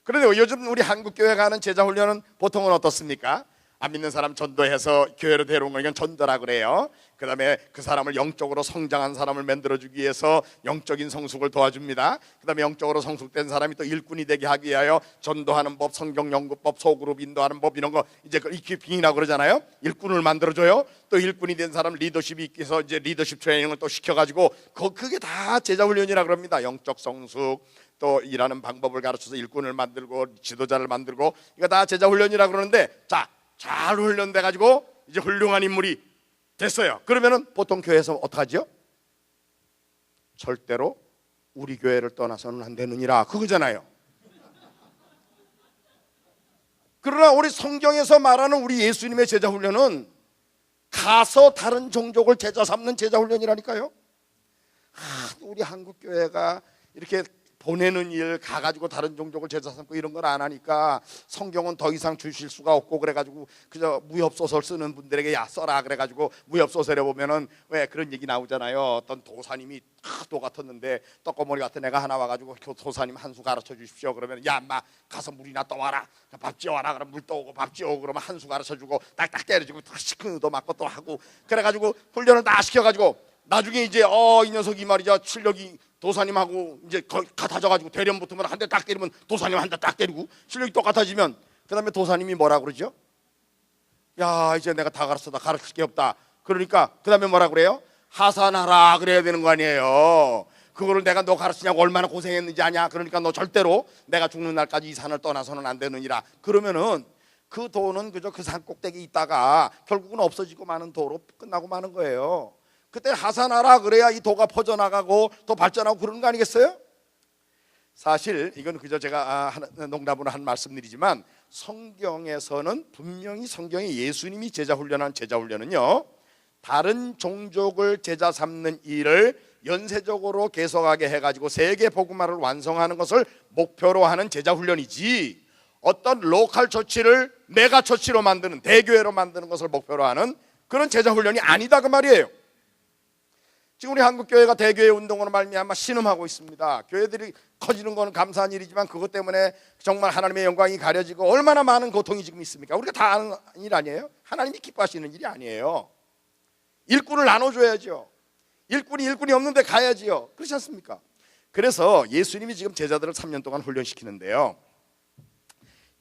그런데 요즘 우리 한국교회가 하는 제자훈련은 보통은 어떻습니까? 안 믿는 사람 전도해서 교회로 데려온 건 이건 전도라 그래요. 그 다음에 그 사람을 영적으로 성장한 사람을 만들어주기 위해서 영적인 성숙을 도와줍니다. 그 다음에 영적으로 성숙된 사람이 또 일꾼이 되게 하기 위하여 전도하는 법, 성경 연구법, 소그룹 인도하는 법, 이런 거 이제 이큐핑이라고 그러잖아요. 일꾼을 만들어줘요. 또 일꾼이 된 사람 리더십이 있어서 이제 리더십 트레이닝을 또 시켜가지고 그게 다 제자훈련이라 그럽니다. 영적 성숙, 또 일하는 방법을 가르쳐서 일꾼을 만들고 지도자를 만들고, 이거 다 제자훈련이라 그러는데, 자, 잘 훈련돼 가지고 이제 훌륭한 인물이 됐어요. 그러면은 보통 교회에서 어떡하죠? 절대로 우리 교회를 떠나서는 안 되느니라, 그거잖아요. 그러나 우리 성경에서 말하는 우리 예수님의 제자훈련은 가서 다른 종족을 제자 삼는 제자훈련이라니까요. 우리 한국교회가 이렇게 보내는 일, 가가지고 다른 종족을 제자 삼고 이런 걸 안 하니까 성경은 더 이상 주실 수가 없고, 그래가지고 그저 무협소설 쓰는 분들에게 야 써라 그래가지고 무협소설에 보면은 왜 그런 얘기 나오잖아요. 어떤 도사님이 도 같았는데 떡고머리 같은 애가 하나 와가지고 도사님 한 수 가르쳐 주십시오. 그러면 야 인마 가서 물이나 떠와라, 밥 지어와라. 그럼 물 떠오고 밥 지어오고 그러면 한 수 가르쳐 주고 딱딱 때려주고 시큰도 맞고 또 하고, 그래가지고 훈련을 다 시켜가지고 나중에 이제 이 녀석이 말이죠, 실력이 도사님하고 이제 같아져가지고 대련 붙으면 한 대 딱 때리면 도사님 한 대 딱 때리고 실력이 똑같아지면 그 다음에 도사님이 뭐라 그러죠? 야 이제 내가 다 가르칠 게 없다. 그러니까 그 다음에 뭐라 그래요? 하산하라 그래야 되는 거 아니에요. 그거를 내가 너 가르치냐고 얼마나 고생했는지 아냐. 그러니까 너 절대로 내가 죽는 날까지 이 산을 떠나서는 안 되느니라. 그러면은 그 도는 그저 그 산 꼭대기에 있다가 결국은 없어지고 마는 도로 끝나고 마는 거예요. 그때 하산하라 그래야 이 도가 퍼져나가고 더 발전하고 그러는 거 아니겠어요? 사실 이건 그저 제가 농담으로 한 말씀드리지만 성경에서는 분명히 성경에 예수님이 제자훈련한 제자훈련은요, 다른 종족을 제자 삼는 일을 연쇄적으로 계속하게 해가지고 세계 복음화를 완성하는 것을 목표로 하는 제자훈련이지, 어떤 로컬 처치를 메가 처치로 만드는, 대교회로 만드는 것을 목표로 하는 그런 제자훈련이 아니다, 그 말이에요. 지금 우리 한국교회가 대교회 운동으로 말미암아 신음하고 있습니다. 교회들이 커지는 거는 감사한 일이지만 그것 때문에 정말 하나님의 영광이 가려지고 얼마나 많은 고통이 지금 있습니까? 우리가 다 아는 일 아니에요? 하나님이 기뻐하시는 일이 아니에요. 일꾼을 나눠줘야죠. 일꾼이 없는데 가야지요. 그렇지 않습니까? 그래서 예수님이 지금 제자들을 3년 동안 훈련시키는데요,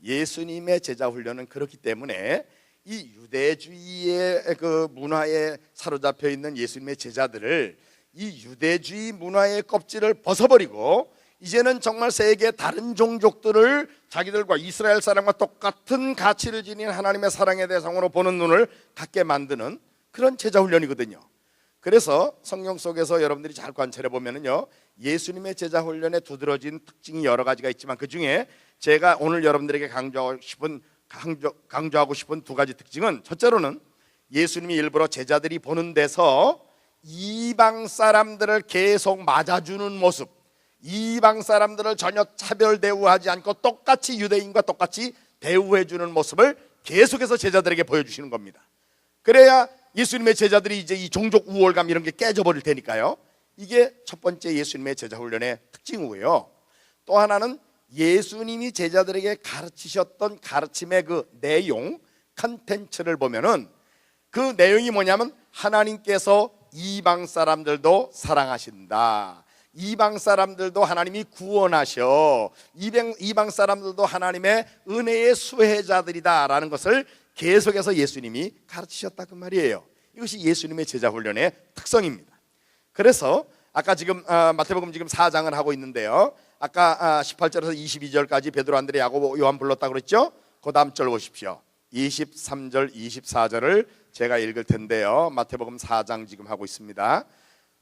예수님의 제자 훈련은 그렇기 때문에 이 유대주의의 그 문화에 사로잡혀 있는 예수님의 제자들을 이 유대주의 문화의 껍질을 벗어버리고 이제는 정말 세계 다른 종족들을 자기들과 이스라엘 사람과 똑같은 가치를 지닌 하나님의 사랑의 대상으로 보는 눈을 갖게 만드는 그런 제자 훈련이거든요. 그래서 성경 속에서 여러분들이 잘 관찰해 보면은요, 예수님의 제자 훈련에 두드러진 특징이 여러 가지가 있지만 그 중에 제가 오늘 여러분들에게 강조하고 싶은 두 가지 특징은, 첫째로는 예수님이 일부러 제자들이 보는 데서 이방 사람들을 계속 맞아주는 모습, 이방 사람들을 전혀 차별 대우하지 않고 똑같이 유대인과 똑같이 대우해주는 모습을 계속해서 제자들에게 보여주시는 겁니다. 그래야 예수님의 제자들이 이제 이 종족 우월감 이런 게 깨져버릴 테니까요. 이게 첫 번째 예수님의 제자 훈련의 특징이고요. 또 하나는 예수님이 제자들에게 가르치셨던 가르침의 그 내용, 컨텐츠를 보면은 그 내용이 뭐냐면 하나님께서 이방 사람들도 사랑하신다, 이방 사람들도 하나님이 구원하셔, 이방 사람들도 하나님의 은혜의 수혜자들이다라는 것을 계속해서 예수님이 가르치셨다 그 말이에요. 이것이 예수님의 제자 훈련의 특성입니다. 그래서 아까 지금 마태복음 지금 4장을 하고 있는데요, 아까 18절에서 22절까지 베드로, 안드레, 야고보, 요한 불렀다고 그랬죠? 그 다음 절 보십시오. 23절 24절을 제가 읽을 텐데요, 마태복음 4장 지금 하고 있습니다.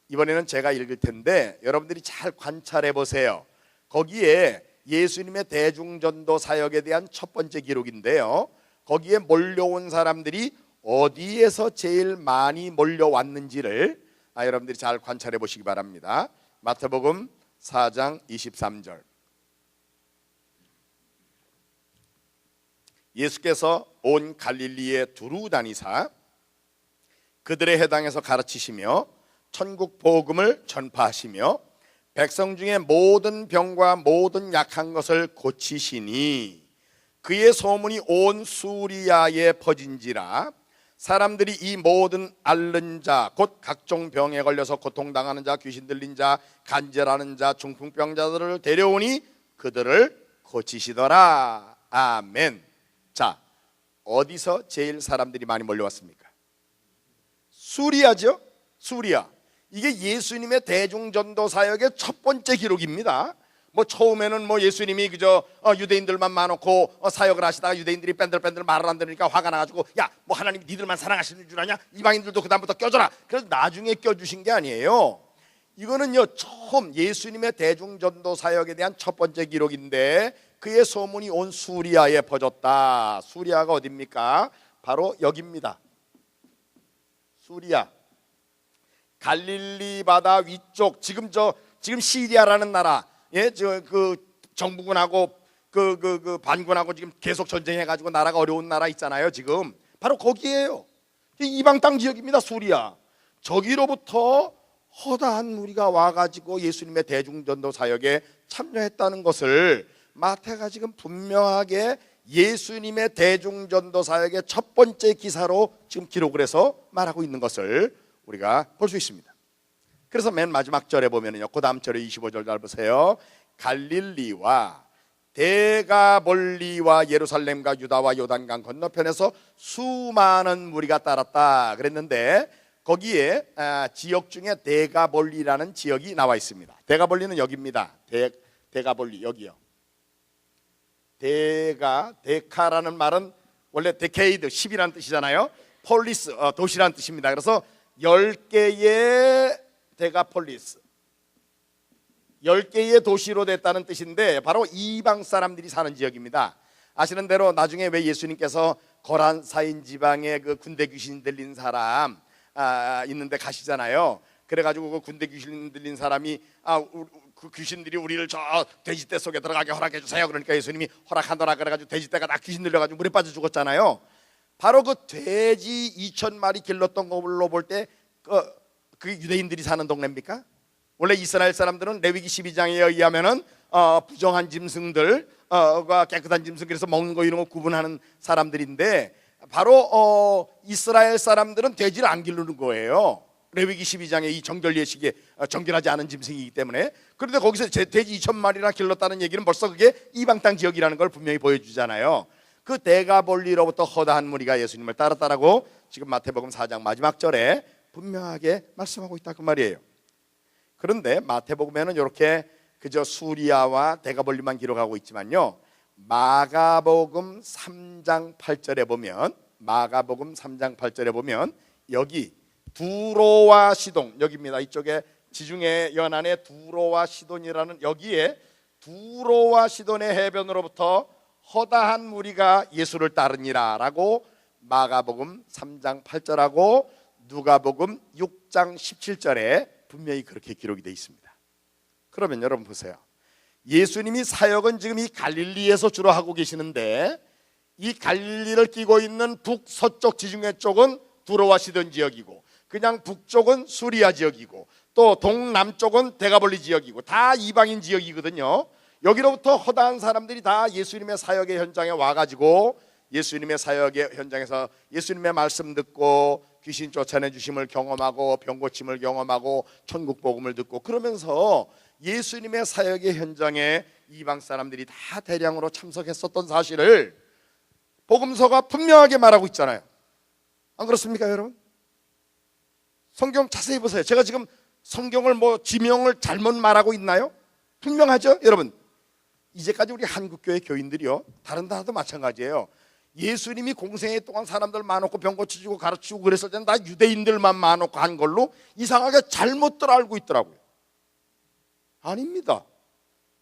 이번에는 제가 읽을 텐데 여러분들이 잘 관찰해 보세요. 거기에 예수님의 대중전도 사역에 대한 첫 번째 기록인데요, 거기에 몰려온 사람들이 어디에서 제일 많이 몰려왔는지를 여러분들이 잘 관찰해 보시기 바랍니다. 마태복음 4장 23절. 예수께서 온 갈릴리에 두루 다니사 그들의 회당에서 가르치시며 천국 복음을 전파하시며 백성 중에 모든 병과 모든 약한 것을 고치시니 그의 소문이 온 수리아에 퍼진지라. 사람들이 이 모든 앓는 자, 곧 각종 병에 걸려서 고통당하는 자, 귀신 들린 자, 간절하는 자, 중풍병자들을 데려오니 그들을 고치시더라. 아멘. 자, 어디서 제일 사람들이 많이 몰려왔습니까? 수리아죠. 수리아. 이게 예수님의 대중전도 사역의 첫 번째 기록입니다. 뭐 처음에는 뭐 예수님이 그저 유대인들만 많고 사역을 하시다가 유대인들이 뺀들뺀들 말을 안 들으니까 화가 나가지고 야, 뭐 하나님이 니들만 사랑하시는 줄 아냐? 이방인들도 그 다음부터 껴줘라. 그래서 나중에 껴주신 게 아니에요. 이거는요, 처음 예수님의 대중전도 사역에 대한 첫 번째 기록인데 그의 소문이 온 수리아에 퍼졌다. 수리아가 어디입니까? 바로 여기입니다. 수리아, 갈릴리 바다 위쪽, 지금 시리아라는 나라, 예, 그 정부군하고 그 반군하고 지금 계속 전쟁해가지고 나라가 어려운 나라 있잖아요. 지금 바로 거기에요. 이방 땅 지역입니다. 수리아. 저기로부터 허다한 무리가 와가지고 예수님의 대중전도 사역에 참여했다는 것을 마태가 지금 분명하게 예수님의 대중전도 사역의 첫 번째 기사로 지금 기록을 해서 말하고 있는 것을 우리가 볼 수 있습니다. 그래서 맨 마지막 절에 보면은요, 그 다음 절에 25절 잘 보세요. 갈릴리와 데가볼리와 예루살렘과 유다와 요단강 건너편에서 수많은 무리가 따랐다 그랬는데 거기에 지역 중에 데가볼리라는 지역이 나와 있습니다. 데가볼리는 여기입니다. 데가볼리 여기요. 데카라는 말은 원래 데케이드 10이라는 뜻이잖아요. 폴리스 도시라는 뜻입니다. 그래서 10개의 데가폴리스, 10개의 도시로 됐다는 뜻인데 바로 이방 사람들이 사는 지역입니다. 아시는 대로 나중에 왜 예수님께서 고란사인 지방에 그 군대 귀신 들린 사람 있는데 가시잖아요. 그래가지고 그 군대 귀신 들린 사람이 그 귀신들이 우리를 저 돼지떼 속에 들어가게 허락해 주세요. 그러니까 예수님이 허락하더라 그래가지고 돼지떼가 다 귀신 들려가지고 물에 빠져 죽었잖아요. 바로 그 돼지 2,000마리 길렀던 걸로 볼 때 그 유대인들이 사는 동네입니까? 원래 이스라엘 사람들은 레위기 12장에 의하면은 부정한 짐승들과 깨끗한 짐승, 그래서 먹는 거 이런 거 구분하는 사람들인데 바로 이스라엘 사람들은 돼지를 안 기르는 거예요. 레위기 12장의 이 정결 예식에 정결하지 않은 짐승이기 때문에. 그런데 거기서 돼지 2,000마리나 길렀다는 얘기는 벌써 그게 이방 땅 지역이라는 걸 분명히 보여주잖아요. 그 대가볼리로부터 허다한 무리가 예수님을 따랐다라고 지금 마태복음 4장 마지막 절에 분명하게 말씀하고 있다 그 말이에요. 그런데 마태복음에는 이렇게 그저 수리아와 대가볼리만 기록하고 있지만요, 마가복음 3장 8절에 보면, 마가복음 3장 8절에 보면 여기 두로와 시돈, 여기입니다. 이쪽에 지중해 연안에 두로와 시돈이라는, 여기에 두로와 시돈의 해변으로부터 허다한 무리가 예수를 따르니라 라고 마가복음 3장 8절하고 누가복음 6장 17절에 분명히 그렇게 기록이 되어 있습니다. 그러면 여러분 보세요. 예수님이 사역은 지금 이 갈릴리에서 주로 하고 계시는데, 이 갈릴리를 끼고 있는 북서쪽 지중해 쪽은 두로와 시돈 지역이고, 그냥 북쪽은 수리아 지역이고, 또 동남쪽은 대가볼리 지역이고, 다 이방인 지역이거든요. 여기로부터 허다한 사람들이 다 예수님의 사역의 현장에 와가지고 예수님의 사역의 현장에서 예수님의 말씀 듣고 귀신 쫓아내 주심을 경험하고 병 고침을 경험하고 천국 복음을 듣고, 그러면서 예수님의 사역의 현장에 이방 사람들이 다 대량으로 참석했었던 사실을 복음서가 분명하게 말하고 있잖아요. 안 그렇습니까 여러분? 성경 자세히 보세요. 제가 지금 성경을 지명을 잘못 말하고 있나요? 분명하죠 여러분. 이제까지 우리 한국교회 교인들이요, 다른 나라도 마찬가지예요. 예수님이 공생애 동안 사람들 많았고 병 고쳐주고 가르치고 그랬을 때는 다 유대인들만 많았고 한 걸로 이상하게 잘못들 알고 있더라고요. 아닙니다.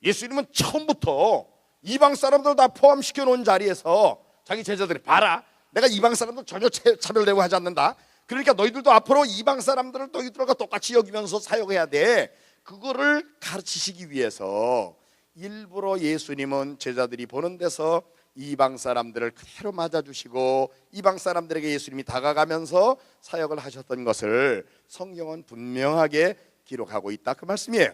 예수님은 처음부터 이방 사람들 다 포함시켜 놓은 자리에서 자기 제자들이, 봐라, 내가 이방 사람들 전혀 차별되고 하지 않는다. 그러니까 너희들도 앞으로 이방 사람들을 너희들과 똑같이 여기면서 사역해야 돼. 그거를 가르치시기 위해서 일부러 예수님은 제자들이 보는 데서 이방 사람들을 그대로 맞아주시고 이방 사람들에게 예수님이 다가가면서 사역을 하셨던 것을 성경은 분명하게 기록하고 있다 그 말씀이에요.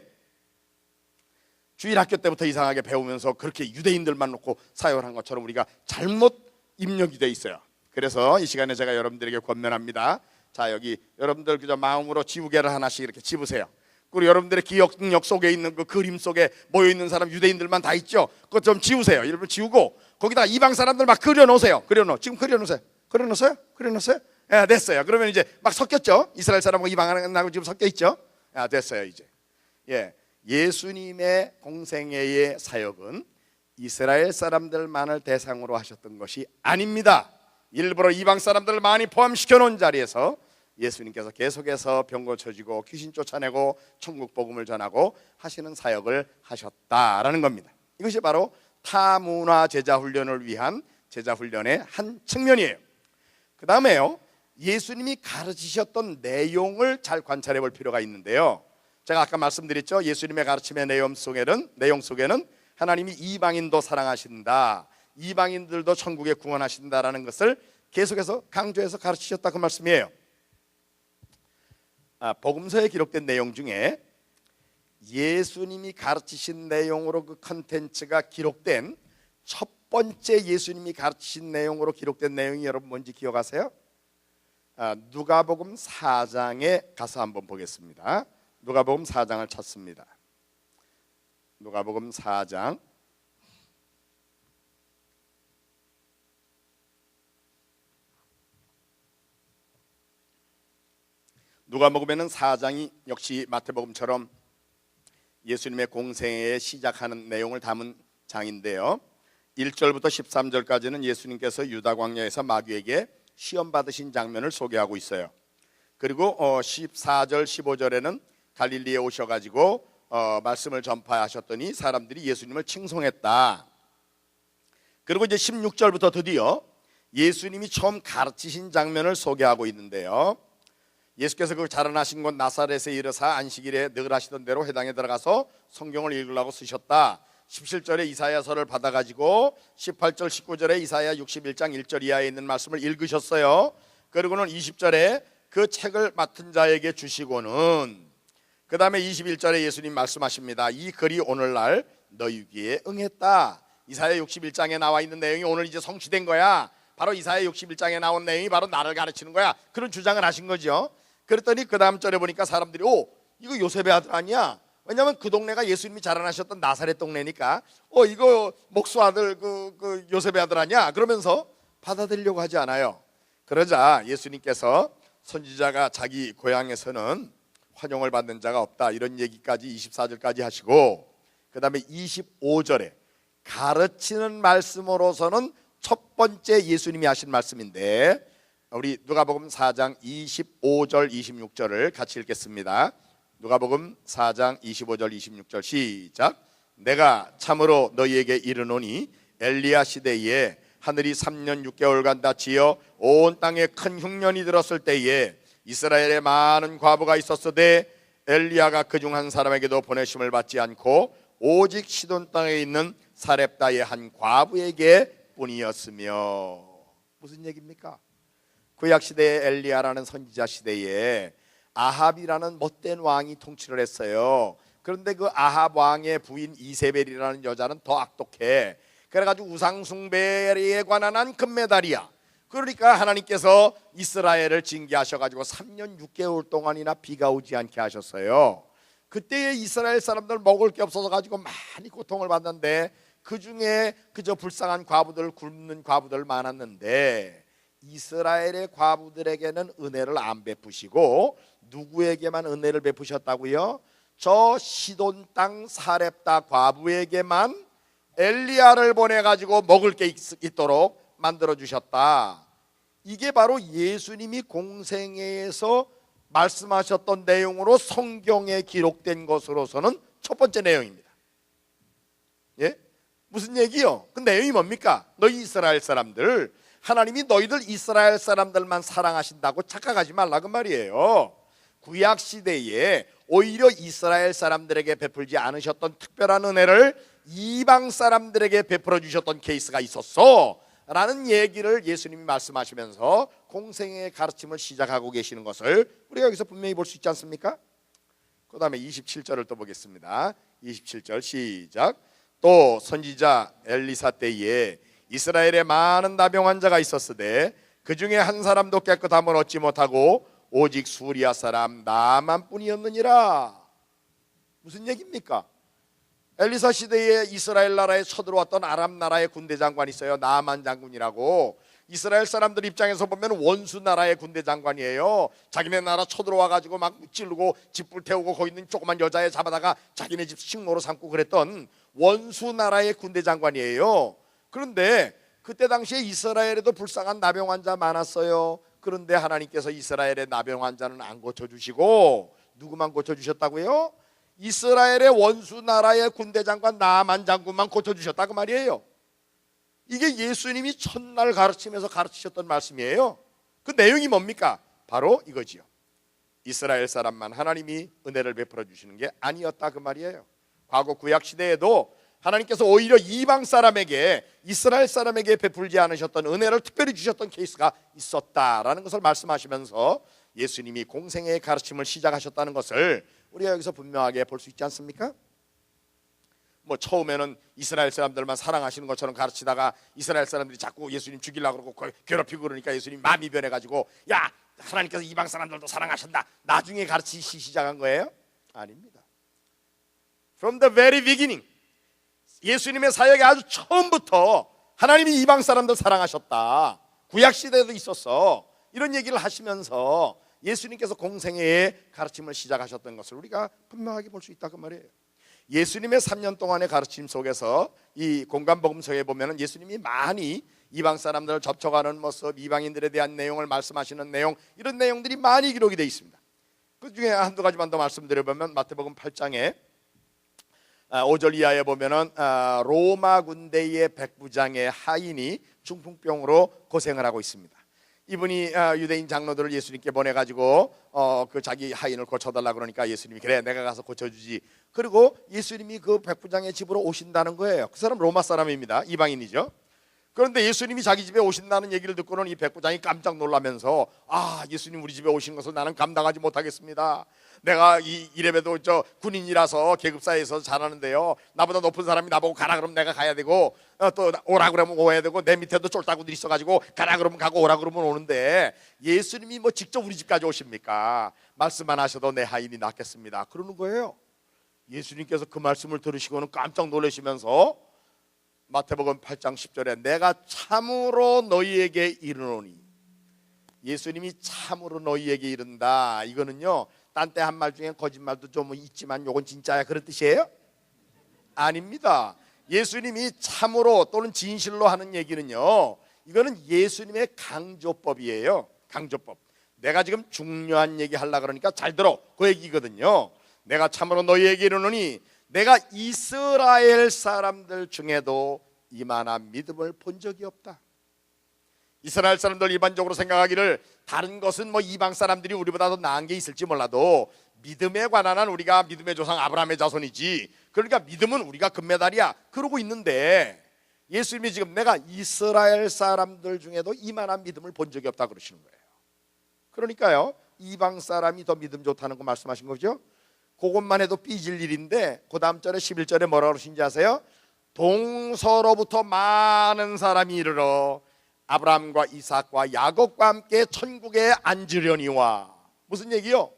주일학교 때부터 이상하게 배우면서 그렇게 유대인들만 놓고 사역을 한 것처럼 우리가 잘못 입력이 돼 있어요. 그래서 이 시간에 제가 여러분들에게 권면합니다. 자, 여기 여러분들 그저 마음으로 지우개를 하나씩 이렇게 집으세요. 그리고 여러분들의 기억력 속에 있는 그 그림 속에 모여있는 사람 유대인들만 다 있죠. 그거 좀 지우세요. 여러분 지우고 거기다 이방 사람들 막 그려놓으세요. 지금 그려놓으세요. 그려놓으세요? 예, 됐어요. 그러면 이제 막 섞였죠. 이스라엘 사람하고 이방하고 지금 섞여 있죠. 야, 됐어요 이제. 예, 예수님의 공생애의 사역은 이스라엘 사람들만을 대상으로 하셨던 것이 아닙니다. 일부러 이방 사람들을 많이 포함시켜 놓은 자리에서 예수님께서 계속해서 병 고쳐주고 귀신 쫓아내고 천국 복음을 전하고 하시는 사역을 하셨다라는 겁니다. 이것이 바로 타문화 제자 훈련을 위한 제자 훈련의 한 측면이에요. 그 다음에요, 예수님이 가르치셨던 내용을 잘 관찰해 볼 필요가 있는데요, 제가 아까 말씀드렸죠. 예수님의 가르침의 내용 속에는 하나님이 이방인도 사랑하신다, 이방인들도 천국에 구원하신다라는 것을 계속해서 강조해서 가르치셨다 그 말씀이에요. 복음서에 기록된 내용 중에 예수님이 가르치신 내용으로 그 컨텐츠가 기록된 첫 번째 예수님이 가르치신 내용으로 기록된 내용이 여러분 뭔지 기억하세요? 누가복음 4장에 가서 한번 보겠습니다. 누가복음 4장을 찾습니다. 누가복음 4장 누가복음에는 4장이 역시 마태복음처럼 예수님의 공생애에 시작하는 내용을 담은 장인데요, 1절부터 13절까지는 예수님께서 유다 광야에서 마귀에게 시험 받으신 장면을 소개하고 있어요. 그리고 14절 15절에는 갈릴리에 오셔가지고 말씀을 전파하셨더니 사람들이 예수님을 칭송했다. 그리고 이제 16절부터 드디어 예수님이 처음 가르치신 장면을 소개하고 있는데요, 예수께서 그 자라나신 곳 나사렛에 이르사 안식일에 늘 하시던 대로 회당에 들어가서 성경을 읽으려고 쓰셨다. 17절에 이사야서를 받아가지고 18절 19절에 이사야 61장 1절 이하에 있는 말씀을 읽으셨어요. 그리고는 20절에 그 책을 맡은 자에게 주시고는 그 다음에 21절에 예수님 말씀하십니다. 이 글이 오늘날 너희 귀에 응했다. 이사야 61장에 나와 있는 내용이 오늘 이제 성취된 거야. 바로 이사야 61장에 나온 내용이 바로 나를 가르치는 거야. 그런 주장을 하신 거죠. 그랬더니 그 다음 절에 보니까 사람들이 이거 요셉의 아들 아니야? 왜냐하면 그 동네가 예수님이 자라나셨던 나사렛 동네니까 이거 목수 아들 그 요셉의 아들 아니야? 그러면서 받아들이려고 하지 않아요. 그러자 예수님께서 선지자가 자기 고향에서는 환영을 받는 자가 없다 이런 얘기까지 24절까지 하시고, 그 다음에 25절에 가르치는 말씀으로서는 첫 번째 예수님이 하신 말씀인데, 우리 누가복음 4장 25절 26절을 같이 읽겠습니다. 누가복음 4장 25절 26절 시작. 내가 참으로 너희에게 이르노니 엘리야 시대에 하늘이 3년 6개월간 닫히어 온 땅에 큰 흉년이 들었을 때에 이스라엘에 많은 과부가 있었으되 엘리야가 그중 한 사람에게도 보내심을 받지 않고 오직 시돈 땅에 있는 사렙다의 한 과부에게 뿐이었으며. 무슨 얘기입니까? 구약 시대의 엘리야라는 선지자 시대에 아합이라는 못된 왕이 통치를 했어요. 그런데 그 아합 왕의 부인 이세벨이라는 여자는 더 악독해. 그래가지고 우상 숭배에 관한 한 금메달이야. 그러니까 하나님께서 이스라엘을 징계하셔가지고 3년 6개월 동안이나 비가 오지 않게 하셨어요. 그때에 이스라엘 사람들 먹을 게 없어서 가지고 많이 고통을 받는데, 그 중에 그저 불쌍한 과부들, 굶는 과부들 많았는데 이스라엘의 과부들에게는 은혜를 안 베푸시고 누구에게만 은혜를 베푸셨다고요? 저 시돈 땅 사렙다 과부에게만 엘리야를 보내가지고 먹을 게 있도록 만들어 주셨다. 이게 바로 예수님이 공생애에서 말씀하셨던 내용으로 성경에 기록된 것으로서는 첫 번째 내용입니다. 예? 무슨 얘기요? 그 내용이 뭡니까? 너희 이스라엘 사람들, 하나님이 너희들 이스라엘 사람들만 사랑하신다고 착각하지 말라 그 말이에요. 구약 시대에 오히려 이스라엘 사람들에게 베풀지 않으셨던 특별한 은혜를 이방 사람들에게 베풀어 주셨던 케이스가 있었어 라는 얘기를 예수님이 말씀하시면서 공생애의 가르침을 시작하고 계시는 것을 우리가 여기서 분명히 볼 수 있지 않습니까? 그 다음에 27절을 또 보겠습니다. 27절 시작. 또 선지자 엘리사 때에 이스라엘에 많은 나병 환자가 있었으되 그 중에 한 사람도 깨끗함을 얻지 못하고 오직 수리아 사람 나만 뿐이었느니라. 무슨 얘기입니까? 엘리사 시대에 이스라엘 나라에 쳐들어왔던 아람 나라의 군대 장관이 있어요. 나만 장군이라고. 이스라엘 사람들 입장에서 보면 원수 나라의 군대 장관이에요. 자기네 나라 쳐들어와가지고 막 찌르고 집불 태우고 거기 있는 조그만 여자애 잡아다가 자기네 집 식모로 삼고 그랬던 원수 나라의 군대 장관이에요. 그런데 그때 당시에 이스라엘에도 불쌍한 나병 환자 많았어요. 그런데 하나님께서 이스라엘의 나병 환자는 안 고쳐주시고 누구만 고쳐주셨다고요? 이스라엘의 원수 나라의 군대 장관 나만 장군만 고쳐주셨다 그 말이에요. 이게 예수님이 첫날 가르치면서 가르치셨던 말씀이에요. 그 내용이 뭡니까? 바로 이거지요. 이스라엘 사람만 하나님이 은혜를 베풀어 주시는 게 아니었다 그 말이에요. 과거 구약 시대에도 하나님께서 오히려 이방 사람에게, 이스라엘 사람에게 베풀지 않으셨던 은혜를 특별히 주셨던 케이스가 있었다라는 것을 말씀하시면서 예수님이 공생애의 가르침을 시작하셨다는 것을 우리가 여기서 분명하게 볼 수 있지 않습니까? 뭐 처음에는 이스라엘 사람들만 사랑하시는 것처럼 가르치다가 이스라엘 사람들이 자꾸 예수님 죽이려고 그러고 괴롭히고 그러니까 예수님 마음이 변해가지고 야, 하나님께서 이방 사람들도 사랑하신다, 나중에 가르치기 시작한 거예요? 아닙니다. From the very beginning, 예수님의 사역의 아주 처음부터 하나님이 이방 사람들 사랑하셨다, 구약 시대에도 있었어, 이런 얘기를 하시면서 예수님께서 공생애의 가르침을 시작하셨던 것을 우리가 분명하게 볼 수 있다 그 말이에요. 예수님의 3년 동안의 가르침 속에서 이 공간복음서에 보면 예수님이 많이 이방 사람들을 접촉하는 모습, 이방인들에 대한 내용을 말씀하시는 내용, 이런 내용들이 많이 기록이 되어 있습니다. 그 중에 한두 가지만 더 말씀드려보면 마태복음 8장에 5절 이하에 보면은 로마 군대의 백부장의 하인이 중풍병으로 고생을 하고 있습니다. 이분이 유대인 장로들을 예수님께 보내가지고 그 자기 하인을 고쳐달라 그러니까 예수님이 그래 내가 가서 고쳐주지. 그리고 예수님이 그 백부장의 집으로 오신다는 거예요. 그 사람 로마 사람입니다. 이방인이죠. 그런데 예수님이 자기 집에 오신다는 얘기를 듣고는 이 백부장이 깜짝 놀라면서, 아, 예수님 우리 집에 오신 것을 나는 감당하지 못하겠습니다. 내가 이래봬도 저 군인이라서 계급사에서 잘하는데요, 나보다 높은 사람이 나보고 가라 그러면 내가 가야 되고, 또 오라 그러면 오야 되고, 내 밑에도 쫄따구들이 있어가지고 가라 그러면 가고 오라 그러면 오는데 예수님이 뭐 직접 우리 집까지 오십니까? 말씀만 하셔도 내 하인이 낫겠습니다, 그러는 거예요. 예수님께서 그 말씀을 들으시고는 깜짝 놀라시면서 마태복음 8장 10절에 내가 참으로 너희에게 이르노니, 예수님이 참으로 너희에게 이른다, 이거는요 딴 때 한 말 중에 거짓말도 좀 있지만 요건 진짜야, 그런 뜻이에요? 아닙니다. 예수님이 참으로 또는 진실로 하는 얘기는요, 이거는 예수님의 강조법이에요. 강조법. 내가 지금 중요한 얘기 하려고 그러니까 잘 들어, 그 얘기거든요. 내가 참으로 너희에게 이르노니 내가 이스라엘 사람들 중에도 이만한 믿음을 본 적이 없다. 이스라엘 사람들 일반적으로 생각하기를 다른 것은 뭐 이방 사람들이 우리보다 더 나은 게 있을지 몰라도 믿음에 관한 한 우리가 믿음의 조상 아브라함의 자손이지, 그러니까 믿음은 우리가 금메달이야, 그러고 있는데 예수님이 지금 내가 이스라엘 사람들 중에도 이만한 믿음을 본 적이 없다 그러시는 거예요. 그러니까요 이방 사람이 더 믿음 좋다는 거 말씀하신 거죠. 그것만 해도 삐질 일인데 그 다음 절에 11절에 뭐라 그러신지 아세요? 동서로부터 많은 사람이 이르러 아브라함과 이삭과 야곱과 함께 천국에 앉으려니와. 무슨 얘기요?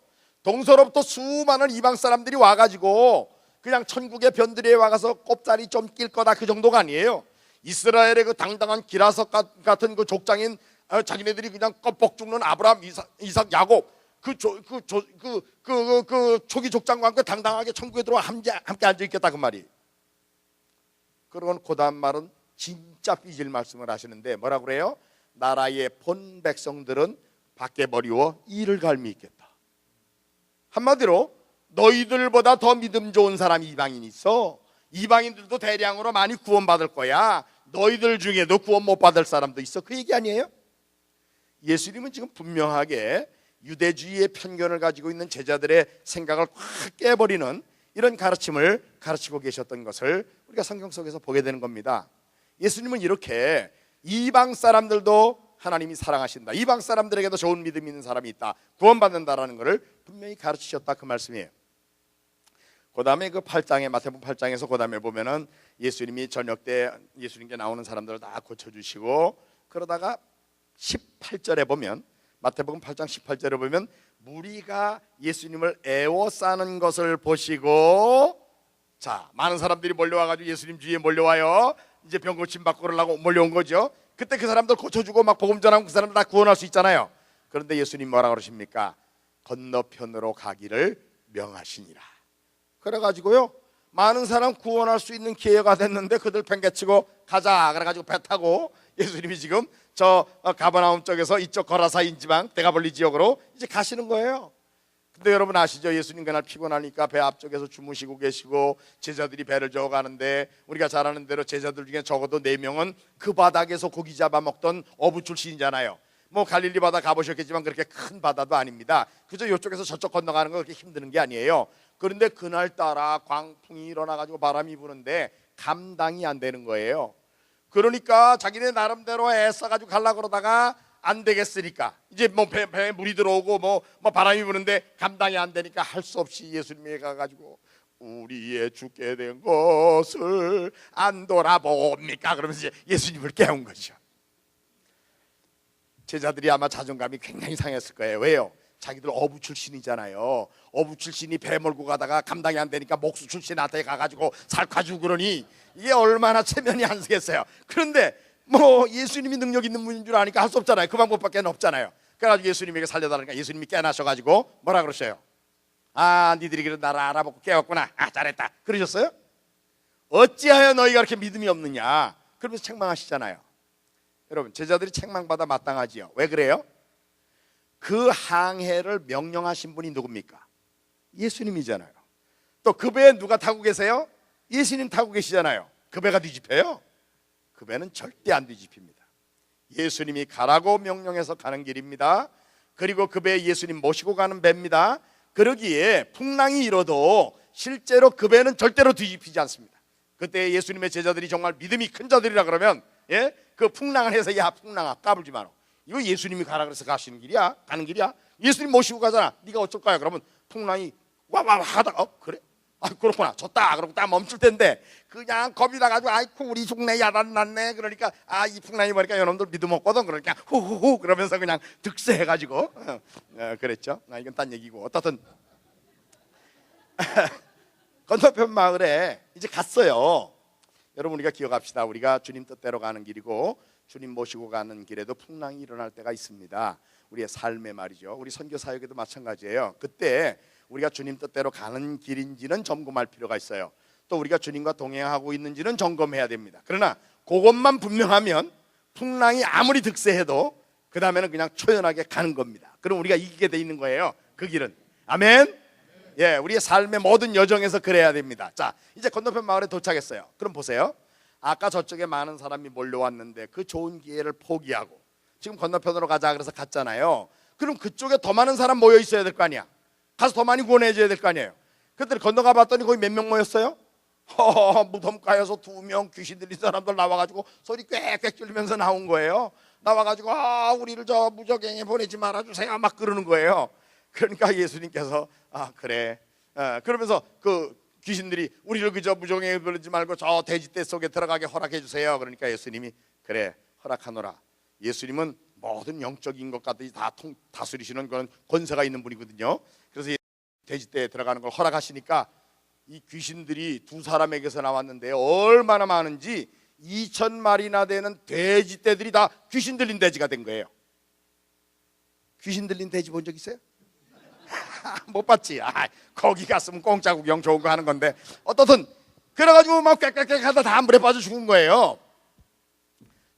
동서로부터 수많은 이방 사람들이 와가지고 그냥 천국의 변두리에 와가서 꼽자리 좀 낄 거다, 그 정도가 아니에요. 이스라엘의 그 당당한 기라석 같은 그 족장인 자기네들이 그냥 껍벅 죽는 아브라함, 이삭, 야곱, 그 초기 족장과 함께 당당하게 천국에 들어와 함께 앉아 있겠다, 그 말이. 그러고는 그 다음 말은 진짜 삐질 말씀을 하시는데 뭐라고 그래요? 나라의 본 백성들은 밖에 버리워 이를 갈미 있겠다. 한마디로 너희들보다 더 믿음 좋은 사람이 이방인이 있어. 이방인들도 대량으로 많이 구원받을 거야. 너희들 중에도 구원 못 받을 사람도 있어, 그 얘기 아니에요? 예수님은 지금 분명하게 유대주의의 편견을 가지고 있는 제자들의 생각을 확 깨버리는 이런 가르침을 가르치고 계셨던 것을 우리가 성경 속에서 보게 되는 겁니다. 예수님은 이렇게 이방 사람들도 하나님이 사랑하신다, 이방 사람들에게도 좋은 믿음이 있는 사람이 있다, 구원받는다라는 것을 분명히 가르치셨다, 그 말씀이에요. 그 다음에 그 8장에 마태복음 8장에서 그 다음에 보면은 예수님이 저녁 때 예수님께 나오는 사람들을 다 고쳐주시고, 그러다가 18절에 보면, 마태복음 8장 18절에 보면 무리가 예수님을 애워싸는 것을 보시고, 자, 많은 사람들이 몰려와가지고 예수님 주위에 몰려와요. 이제 병 고침 받고 그러려고 몰려온 거죠. 그때 그 사람들 고쳐주고 막 복음 전하면 그 사람들 다 구원할 수 있잖아요. 그런데 예수님 뭐라 그러십니까? 건너편으로 가기를 명하시니라. 그래가지고요 많은 사람 구원할 수 있는 기회가 됐는데 그들 팽개치고 가자 그래가지고 배 타고 예수님이 지금 저 가버나움 쪽에서 이쪽 거라사인 지방 데가볼리 지역으로 이제 가시는 거예요. 근데 여러분 아시죠? 예수님 그날 피곤하니까 배 앞쪽에서 주무시고 계시고 제자들이 배를 저어가는데, 우리가 잘 아는 대로 제자들 중에 적어도 4명은 그 바닥에서 고기 잡아먹던 어부 출신이잖아요. 뭐 갈릴리 바다 가보셨겠지만 그렇게 큰 바다도 아닙니다. 그저 이쪽에서 저쪽 건너가는 거 그렇게 힘드는 게 아니에요. 그런데 그날따라 광풍이 일어나가지고 바람이 부는데 감당이 안 되는 거예요. 그러니까 자기네 나름대로 애써가지고 가려고 그러다가 안 되겠으니까 이제 뭐 배에 물이 들어오고 뭐 바람이 부는데 감당이 안 되니까 할 수 없이 예수님에게 가가지고 우리의 죽게 된 것을 안 돌아봅니까? 그러면서 예수님을 깨운 거죠. 제자들이 아마 자존감이 굉장히 상했을 거예요. 왜요? 자기들 어부 출신이잖아요. 어부 출신이 배 몰고 가다가 감당이 안 되니까 목수 출신한테 가가지고 살가지고 그러니 이게 얼마나 체면이 안 쓰겠어요. 그런데 뭐 예수님이 능력 있는 분인 줄 아니까 할 수 없잖아요. 그 방법밖에 없잖아요. 그래가지고 예수님에게 살려달라니까 예수님이 깨나셔가지고 뭐라 그러셔요? 아, 니들이 그런 나를 알아보고 깨웠구나. 아, 잘했다. 그러셨어요? 어찌하여 너희가 그렇게 믿음이 없느냐? 그러면서 책망하시잖아요. 여러분, 제자들이 책망받아 마땅하지요. 왜 그래요? 그 항해를 명령하신 분이 누굽니까? 예수님이잖아요. 또 그 배에 누가 타고 계세요? 예수님 타고 계시잖아요. 그 배가 뒤집혀요? 그 배는 절대 안 뒤집힙니다. 예수님이 가라고 명령해서 가는 길입니다. 그리고 그 배에 예수님 모시고 가는 배입니다. 그러기에 풍랑이 일어도 실제로 그 배는 절대로 뒤집히지 않습니다. 그때 예수님의 제자들이 정말 믿음이 큰 자들이라 그러면 그 풍랑을 해서 야 풍랑아 까불지 마라. 이거 예수님이 가라 그래서 가시는 길이야? 가는 길이야? 예수님 모시고 가잖아. 네가 어쩔 거야? 그러면 풍랑이 와와 하다가 그래? 아 그렇구나 졌다 그러고 딱 멈출 텐데 그냥 겁이 나가지고 아이쿠 우리 죽네 야단 났네 그러니까 아 이 풍랑이 보니까 여러분들 믿음 없거든 그러니까 후후후 그러면서 그냥 득세해가지고 그랬죠. 이건 딴 얘기고 어떻든 건너편 마을에 이제 갔어요. 여러분 우리가 기억합시다. 우리가 주님 뜻대로 가는 길이고 주님 모시고 가는 길에도 풍랑이 일어날 때가 있습니다. 우리의 삶에 말이죠. 우리 선교 사역에도 마찬가지예요. 그때 우리가 주님 뜻대로 가는 길인지는 점검할 필요가 있어요. 또 우리가 주님과 동행하고 있는지는 점검해야 됩니다. 그러나 그것만 분명하면 풍랑이 아무리 득세해도 그 다음에는 그냥 초연하게 가는 겁니다. 그럼 우리가 이기게 돼 있는 거예요. 그 길은. 아멘. 예, 우리의 삶의 모든 여정에서 그래야 됩니다. 자, 이제 건너편 마을에 도착했어요. 그럼 보세요. 아까 저쪽에 많은 사람이 몰려왔는데 그 좋은 기회를 포기하고 지금 건너편으로 가자 그래서 갔잖아요. 그럼 그쪽에 더 많은 사람 모여 있어야 될 거 아니야. 가서 더 많이 구원해줘야 될 거 아니에요. 그때 건너가 봤더니 거기 몇 명 모였어요? 무덤가에서 2명 귀신 들린 사람들 나와가지고 소리 꽥꽥 쫄리면서 나온 거예요. 나와가지고 우리를 저 무적행에 보내지 말아주세요 막 그러는 거예요. 그러니까 예수님께서 그래 그러면서 그 귀신들이 우리를 그저 무적행에 보내지 말고 저 돼지떼 속에 들어가게 허락해 주세요. 그러니까 예수님이 그래 허락하노라. 예수님은 모든 영적인 것까지 다 다스리시는 그런 권세가 있는 분이거든요. 그래서 돼지떼에 들어가는 걸 허락하시니까 이 귀신들이 2사람에게서 나왔는데 얼마나 많은지 2,000마리나 되는 돼지떼들이 다 귀신 들린 돼지가 된 거예요. 귀신 들린 돼지 본 적 있어요? 못 봤지. 거기 갔으면 공짜 구경 좋은 거 하는 건데 어떻든 그래가지고 막 꽥꽥꽥 하다 다 물에 빠져 죽은 거예요.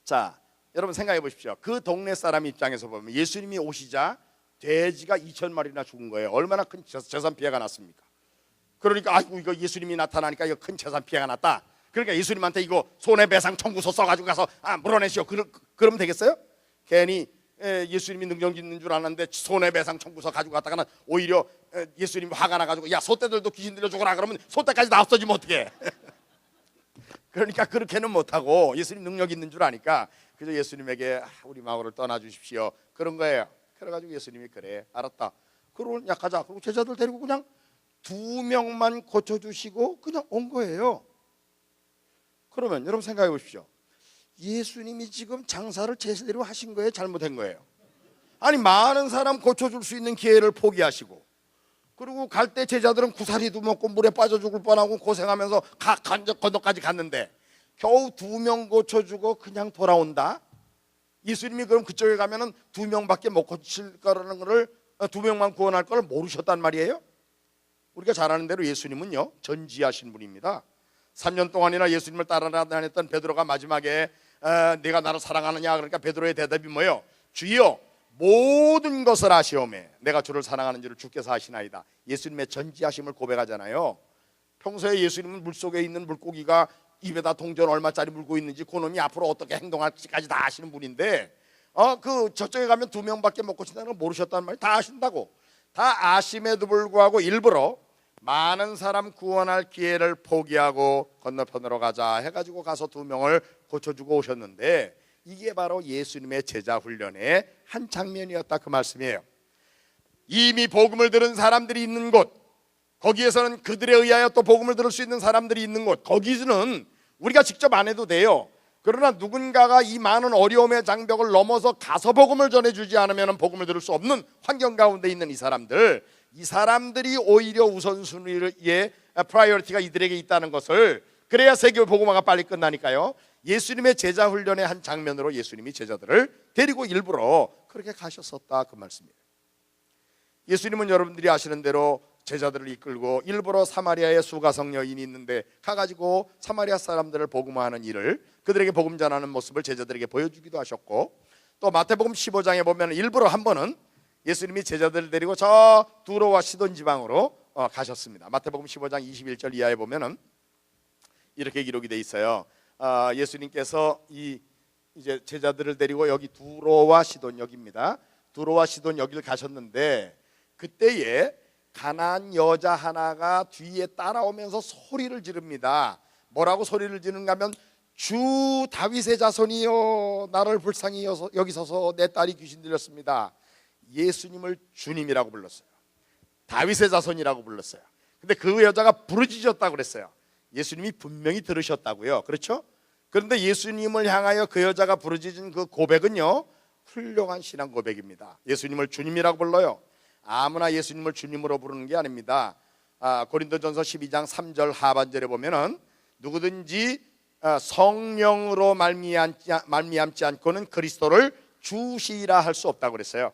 자, 여러분 생각해 보십시오. 그 동네 사람 입장에서 보면 예수님이 오시자 돼지가 2,000마리나 죽은 거예요. 얼마나 큰 재산 피해가 났습니까? 그러니까 아이고 이거 예수님이 나타나니까 이거 큰 재산 피해가 났다. 그러니까 예수님한테 이거 손해배상 청구서 써가지고 가서 물어내시오. 그러면 되겠어요? 괜히 예수님이 능력 있는 줄 알았는데 손해배상 청구서 가지고 갔다가는 오히려 예수님이 화가 나가지고 야 소떼들도 귀신 들려 죽어라 그러면 소떼까지 다 없어지면 어떡해. 그러니까 그렇게는 못하고 예수님 능력 있는 줄 아니까 그저 예수님에게 우리 마을을 떠나주십시오 그런 거예요. 그래가지고 예수님이 그래 알았다 그러고 약하자 그리고 제자들 데리고 그냥 2명만 고쳐주시고 그냥 온 거예요. 그러면 여러분 생각해 보십시오. 예수님이 지금 장사를 제대로 하신 거예요? 잘못한 거예요? 아니 많은 사람 고쳐줄 수 있는 기회를 포기하시고 그리고 갈 때 제자들은 구사리도 먹고 물에 빠져 죽을 뻔하고 고생하면서 건너까지 갔는데 겨우 2명 고쳐주고 그냥 돌아온다? 예수님이 그럼 그쪽에 가면은 2명밖에 못 고칠 거라는 거를 2명만 구원할 걸 모르셨단 말이에요? 우리가 잘 아는 대로 예수님은요 전지하신 분입니다. 3년 동안이나 예수님을 따라다녔던 베드로가 마지막에 내가 나를 사랑하느냐 그러니까 베드로의 대답이 뭐예요? 주여 모든 것을 아시오매 내가 주를 사랑하는 줄을 주께서 아시나이다. 예수님의 전지하심을 고백하잖아요. 평소에 예수님은 물속에 있는 물고기가 입에다 동전 얼마짜리 물고 있는지 그놈이 앞으로 어떻게 행동할지까지 다 아시는 분인데 그 저쪽에 가면 2명밖에 못 고친다는 걸 모르셨단 말이에요. 다 아신다고. 다 아심에도 불구하고 일부러 많은 사람 구원할 기회를 포기하고 건너편으로 가자 해가지고 가서 2명을 고쳐주고 오셨는데 이게 바로 예수님의 제자 훈련의 한 장면이었다 그 말씀이에요. 이미 복음을 들은 사람들이 있는 곳 거기에서는 그들에 의하여 또 복음을 들을 수 있는 사람들이 있는 곳 거기서는 우리가 직접 안 해도 돼요. 그러나 누군가가 이 많은 어려움의 장벽을 넘어서 가서 복음을 전해주지 않으면 복음을 들을 수 없는 환경 가운데 있는 이 사람들이 오히려 우선순위의 프라이어리티가 이들에게 있다는 것을 그래야 세계 복음화가 빨리 끝나니까요. 예수님의 제자 훈련의 한 장면으로 예수님이 제자들을 데리고 일부러 그렇게 가셨었다 그 말씀이에요. 예수님은 여러분들이 아시는 대로 제자들을 이끌고 일부러 사마리아에 수가성 여인이 있는데 가가지고 사마리아 사람들을 복음화하는 일을 그들에게 복음 전하는 모습을 제자들에게 보여주기도 하셨고 또 마태복음 15장에 보면 일부러 한 번은 예수님이 제자들을 데리고 저 두로와 시돈 지방으로 가셨습니다. 마태복음 15장 21절 이하에 보면은 이렇게 기록이 돼 있어요. 예수님께서 이제 제자들을 데리고 여기 두로와 시돈 여기입니다. 두로와 시돈 여기를 가셨는데 그때에 가난안 여자 하나가 뒤에 따라오면서 소리를 지릅니다. 뭐라고 소리를 지르는가 하면 주 다윗의 자손이여 나를 불쌍히 여기소서 내 딸이 귀신 들렸습니다. 예수님을 주님이라고 불렀어요. 다윗의 자손이라고 불렀어요. 근데 그 여자가 부르짖었다고 그랬어요. 예수님이 분명히 들으셨다고요. 그렇죠? 그런데 예수님을 향하여 그 여자가 부르짖은 그 고백은요, 훌륭한 신앙 고백입니다. 예수님을 주님이라고 불러요. 아무나 예수님을 주님으로 부르는 게 아닙니다. 고린도전서 12장 3절 하반절에 보면은 누구든지 성령으로 말미암지 않고는 그리스도를 주시라 할 수 없다고 그랬어요.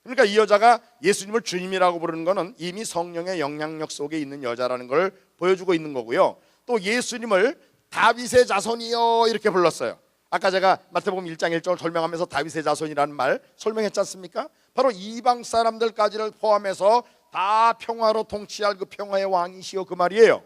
그러니까 이 여자가 예수님을 주님이라고 부르는 것은 이미 성령의 영향력 속에 있는 여자라는 걸 보여주고 있는 거고요. 또 예수님을 다윗의 자손이요 이렇게 불렀어요. 아까 제가 마태복음 1장 1절을 설명하면서 다윗의 자손이라는 말 설명했지 않습니까? 바로 이방 사람들까지를 포함해서 다 평화로 통치할 그 평화의 왕이시여 그 말이에요.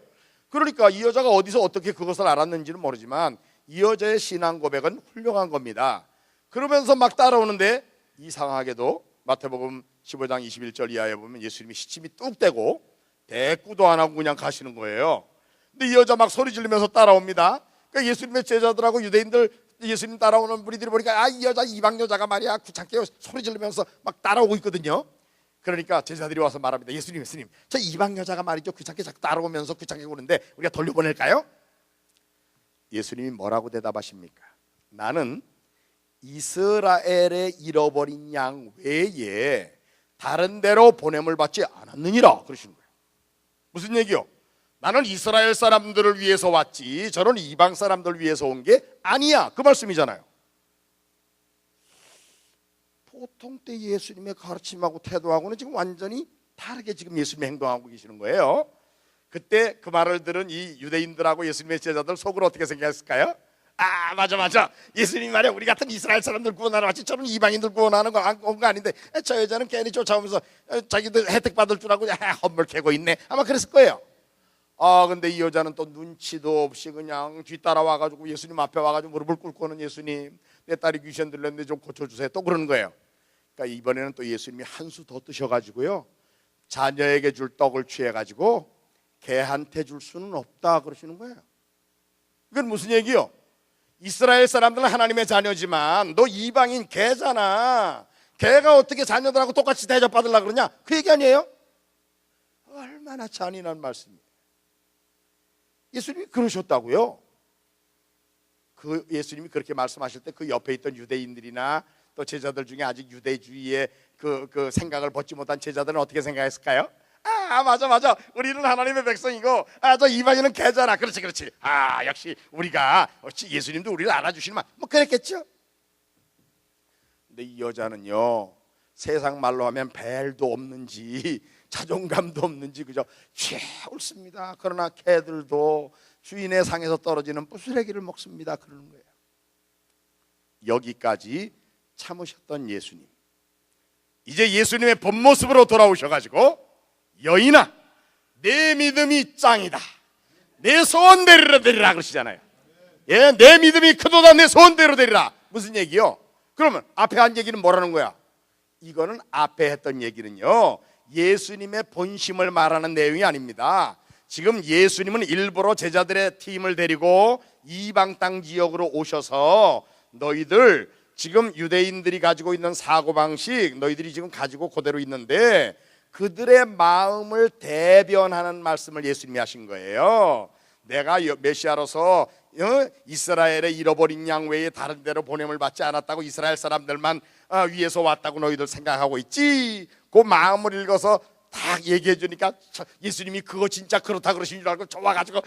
그러니까 이 여자가 어디서 어떻게 그것을 알았는지는 모르지만 이 여자의 신앙 고백은 훌륭한 겁니다. 그러면서 막 따라오는데 이상하게도 마태복음 15장 21절 이하에 보면 예수님이 시침이 뚝 떼고 대꾸도 안 하고 그냥 가시는 거예요. 근데 이 여자 막 소리 지르면서 따라옵니다. 그러니까 예수님의 제자들하고 유대인들 예수님 따라오는 무리들이 보니까 이 여자 이방 여자가 말이야 귀찮게 소리 지르면서 막 따라오고 있거든요. 그러니까 제자들이 와서 말합니다. 예수님 저 이방 여자가 말이죠 귀찮게 자꾸 따라오면서 귀찮게 오는데 우리가 돌려보낼까요? 예수님이 뭐라고 대답하십니까? 나는 이스라엘의 잃어버린 양 외에 다른 데로 보냄을 받지 않았느니라 그러시는 거예요. 무슨 얘기요? 나는 이스라엘 사람들을 위해서 왔지 저는 이방 사람들을 위해서 온 게 아니야 그 말씀이잖아요. 보통 때 예수님의 가르침하고 태도하고는 지금 완전히 다르게 지금 예수님이 행동하고 계시는 거예요. 그때 그 말을 들은 이 유대인들하고 예수님의 제자들 속으로 어떻게 생각했을까요? 맞아 예수님 말이야 우리 같은 이스라엘 사람들 구원하러 왔지 저는 이방인들 구원하는 거 아닌데 저 여자는 괜히 쫓아오면서 자기들 혜택 받을 줄 알고 헛물 캐고 있네 아마 그랬을 거예요. 근데 이 여자는 또 눈치도 없이 그냥 뒤따라와가지고 예수님 앞에 와가지고 무릎을 꿇고는 예수님 내 딸이 귀신 들렸는데 좀 고쳐주세요 또 그러는 거예요. 그러니까 이번에는 또 예수님이 한 수 더 뜨셔가지고요 자녀에게 줄 떡을 취해가지고 개한테 줄 수는 없다 그러시는 거예요. 이건 무슨 얘기요? 이스라엘 사람들은 하나님의 자녀지만 너 이방인 개잖아. 개가 어떻게 자녀들하고 똑같이 대접받으려고 그러냐? 그 얘기 아니에요? 얼마나 잔인한 말씀이에요. 예수님이 그러셨다고요. 그 예수님이 그렇게 말씀하실 때 그 옆에 있던 유대인들이나 또 제자들 중에 아직 유대주의의 그 생각을 벗지 못한 제자들은 어떻게 생각했을까요? 맞아 우리는 하나님의 백성이고 저 이방인은 개잖아. 그렇지 역시 우리가 예수님도 우리를 알아주시는 뭐 그랬겠죠. 근데 이 여자는요 세상 말로 하면 벨도 없는지 자존감도 없는지 그저 옳습니다. 그러나 개들도 주인의 상에서 떨어지는 부스레기를 먹습니다 그러는 거예요. 여기까지 참으셨던 예수님 이제 예수님의 본 모습으로 돌아오셔가지고 여인아 내 믿음이 짱이다 내 소원대로 되리라 그러시잖아요. 내 믿음이 크도다 내 소원대로 되리라. 무슨 얘기요? 그러면 앞에 한 얘기는 뭐라는 거야? 이거는 앞에 했던 얘기는요 예수님의 본심을 말하는 내용이 아닙니다. 지금 예수님은 일부러 제자들의 팀을 데리고 이방 땅 지역으로 오셔서 너희들 지금 유대인들이 가지고 있는 사고방식 너희들이 지금 가지고 그대로 있는데 그들의 마음을 대변하는 말씀을 예수님이 하신 거예요. 내가 메시아로서 이스라엘의 잃어버린 양 외에 다른 데로 보냄을 받지 않았다고 이스라엘 사람들만 위에서 왔다고 너희들 생각하고 있지. 그 마음을 읽어서 딱 얘기해 주니까 예수님이 그거 진짜 그렇다 그러신 줄 알고 좋아가지고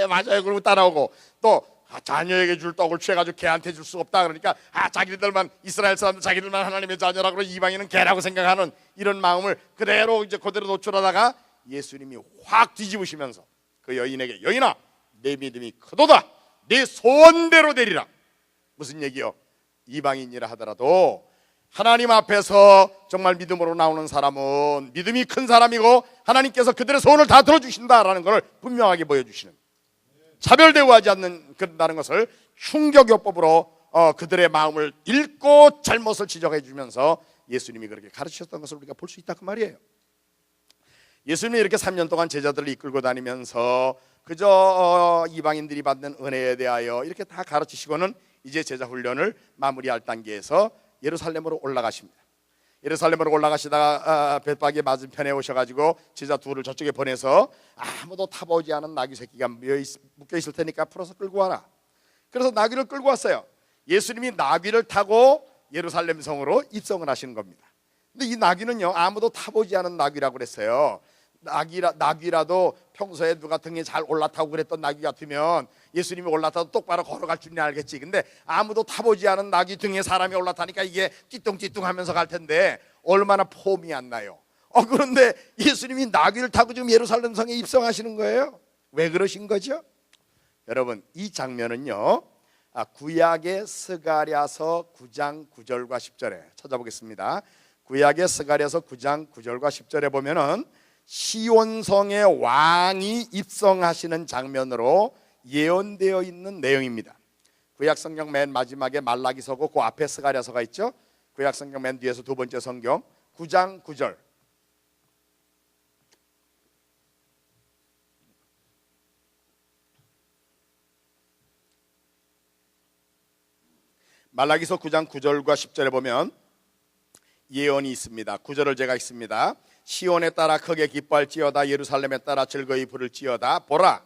맞아요 그러고 따라오고 또 자녀에게 줄 떡을 취해가지고 개한테 줄 수 없다 그러니까 자기들만 이스라엘 사람들 자기들만 하나님의 자녀라고 이방인은 개라고 생각하는 이런 마음을 그대로 노출하다가 예수님이 확 뒤집으시면서 그 여인에게 여인아 내 믿음이 크도다 내 소원대로 되리라. 무슨 얘기요? 이방인이라 하더라도 하나님 앞에서 정말 믿음으로 나오는 사람은 믿음이 큰 사람이고 하나님께서 그들의 소원을 다 들어주신다라는 것을 분명하게 보여주시는 차별 대우하지 않는다는 것을 충격요법으로 그들의 마음을 읽고 잘못을 지적해 주면서 예수님이 그렇게 가르치셨던 것을 우리가 볼 수 있다 그 말이에요. 예수님이 이렇게 3년 동안 제자들을 이끌고 다니면서 그저 이방인들이 받는 은혜에 대하여 이렇게 다 가르치시고는 이제 제자 훈련을 마무리할 단계에서 예루살렘으로 올라가십니다. 예루살렘으로 올라가시다가 벳바게 맞은편에 오셔가지고 제자 둘을 저쪽에 보내서 아무도 타보지 않은 나귀 새끼가 묶여 있을 테니까 풀어서 끌고 와라. 그래서 나귀를 끌고 왔어요. 예수님이 나귀를 타고 예루살렘 성으로 입성을 하시는 겁니다. 근데 이 나귀는요, 아무도 타보지 않은 나귀라고 그랬어요. 나귀라도 평소에 누가 등에 잘 올라타고 그랬던 나귀 같으면 예수님이 올라타도 똑바로 걸어갈 줄이나 알겠지. 근데 아무도 타보지 않은 나귀 등에 사람이 올라타니까 이게 띠뚱띠뚱 하면서 갈 텐데 얼마나 폼이 안 나요. 그런데 예수님이 나귀를 타고 지금 예루살렘 성에 입성하시는 거예요. 왜 그러신 거죠? 여러분, 이 장면은요, 구약의 스가랴서 9장 9절과 10절에 찾아보겠습니다. 구약의 스가랴서 9장 9절과 10절에 보면은 시온성의 왕이 입성하시는 장면으로 예언되어 있는 내용입니다. 구약 성경 맨 마지막에 말라기서고 그 앞에 스가랴서가 있죠. 구약 성경 맨 뒤에서 두 번째 성경 9장 9절. 말라기서 9장 9절과 10절에 보면 예언이 있습니다. 9절을 제가 읽습니다. 시온에 따라 크게 기뻐할지어다 예루살렘에 따라 즐거이 부를지어다 보라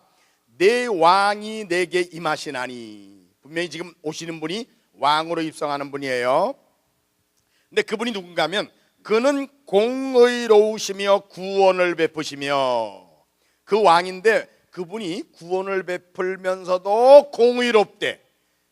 내 왕이 내게 임하시나니. 분명히 지금 오시는 분이 왕으로 입성하는 분이에요. 근데 그분이 누군가 하면 그는 공의로우시며 구원을 베푸시며, 그 왕인데 그분이 구원을 베풀면서도 공의롭대.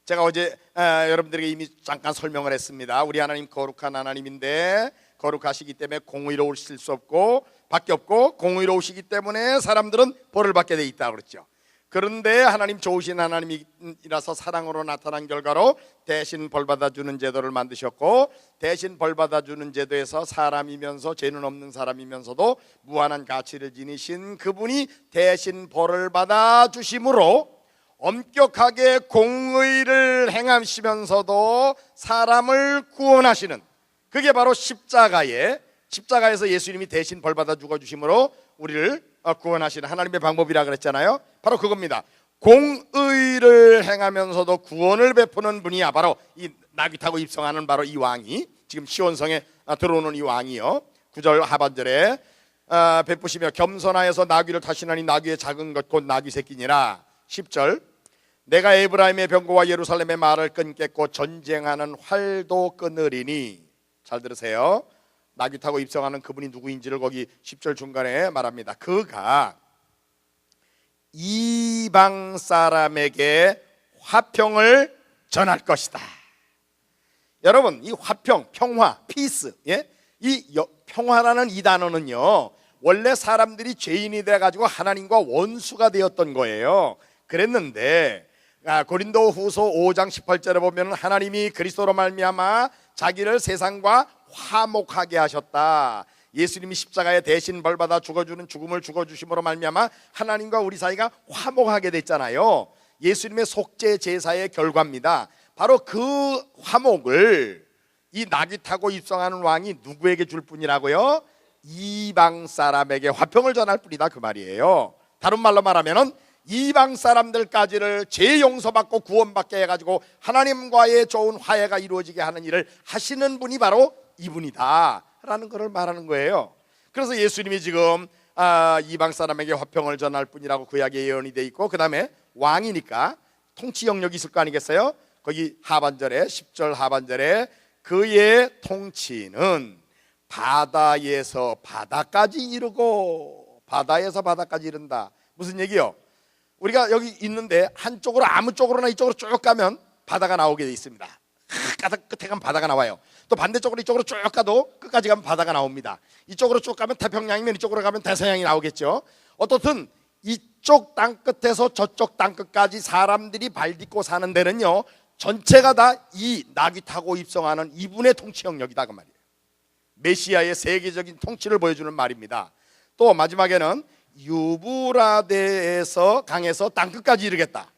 제가 어제 여러분들에게 이미 잠깐 설명을 했습니다. 우리 하나님 거룩한 하나님인데 거룩하시기 때문에 공의로우실 수 없고 밖에 없고, 공의로우시기 때문에 사람들은 벌을 받게 돼 있다 그랬죠. 그런데 하나님 좋으신 하나님이라서 사랑으로 나타난 결과로 대신 벌 받아주는 제도를 만드셨고, 대신 벌 받아주는 제도에서 사람이면서 죄는 없는 사람이면서도 무한한 가치를 지니신 그분이 대신 벌을 받아주심으로 엄격하게 공의를 행하시면서도 사람을 구원하시는, 그게 바로 십자가에서 예수님이 대신 벌 받아 죽어주심으로 우리를 구원하시는 하나님의 방법이라 그랬잖아요. 바로 그겁니다. 공의를 행하면서도 구원을 베푸는 분이야 바로 이 나귀 타고 입성하는 바로 이 왕이, 지금 시온성에 들어오는 이 왕이요. 9절 하반절에 베푸시며 겸손하여서 나귀를 타시나니 나귀의 작은 것 곧 나귀 새끼니라. 10절 내가 에브라임의 병거와 예루살렘의 말을 끊겠고 전쟁하는 활도 끊으리니. 잘 들으세요. 나귀 타고 입성하는 그분이 누구인지를 거기 10절 중간에 말합니다. 그가 이방 사람에게 화평을 전할 것이다. 여러분, 이 화평, 평화, 피스, 이 평화라는 이 단어는요, 원래 사람들이 죄인이 돼가지고 하나님과 원수가 되었던 거예요. 그랬는데 고린도 후서 5장 18절에 보면 하나님이 그리스도로 말미암아 자기를 세상과 화목하게 하셨다. 예수님이 십자가에 대신 벌받아 죽어주는 죽음을 죽어주심으로 말미암아 하나님과 우리 사이가 화목하게 됐잖아요. 예수님의 속죄 제사의 결과입니다. 바로 그 화목을 이 나귀 타고 입성하는 왕이 누구에게 줄 뿐이라고요? 이방 사람에게 화평을 전할 뿐이다 그 말이에요. 다른 말로 말하면은 이방 사람들까지를 죄 용서받고 구원받게 해가지고 하나님과의 좋은 화해가 이루어지게 하는 일을 하시는 분이 바로 이분이다 라는 것을 말하는 거예요. 그래서 예수님이 지금 이방 사람에게 화평을 전할 뿐이라고 구약에 예언이 돼 있고, 그 다음에 왕이니까 통치 영역이 있을 거 아니겠어요? 거기 하반절에 10절 하반절에 그의 통치는 바다에서 바다까지 이르고, 바다에서 바다까지 이른다. 무슨 얘기요? 우리가 여기 있는데 한쪽으로 아무 쪽으로나 이쪽으로 쭉 가면 바다가 나오게 돼 있습니다. 끝에 가면 바다가 나와요. 또 반대쪽으로 이쪽으로 쭉 가도 끝까지 가면 바다가 나옵니다. 이쪽으로 쭉 가면 태평양이면 이쪽으로 가면 대서양이 나오겠죠. 어떻든 이쪽 땅 끝에서 저쪽 땅 끝까지 사람들이 발 딛고 사는 데는요, 전체가 다 이 나귀 타고 입성하는 이분의 통치 영역이다 그 말이에요. 메시아의 세계적인 통치를 보여주는 말입니다. 또 마지막에는 유브라데에서 강에서 땅끝까지 이르겠다.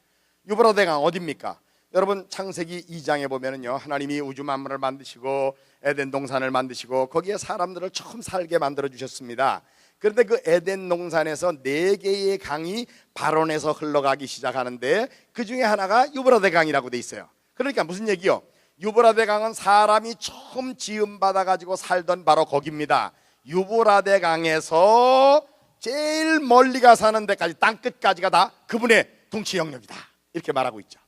유브라데 강 어디입니까? 여러분 창세기 2장에 보면은요, 하나님이 우주 만물을 만드시고 에덴 동산을 만드시고 거기에 사람들을 처음 살게 만들어 주셨습니다. 그런데 그 에덴 동산에서 4개의 강이 발원해서 흘러가기 시작하는데 그 중에 하나가 유브라데 강이라고 돼 있어요. 그러니까 무슨 얘기요? 유브라데 강은 사람이 처음 지음 받아 가지고 살던 바로 거기입니다. 유브라데 강에서 제일 멀리가 사는 데까지, 땅 끝까지가 다 그분의 통치 영역이다, 이렇게 말하고 있죠.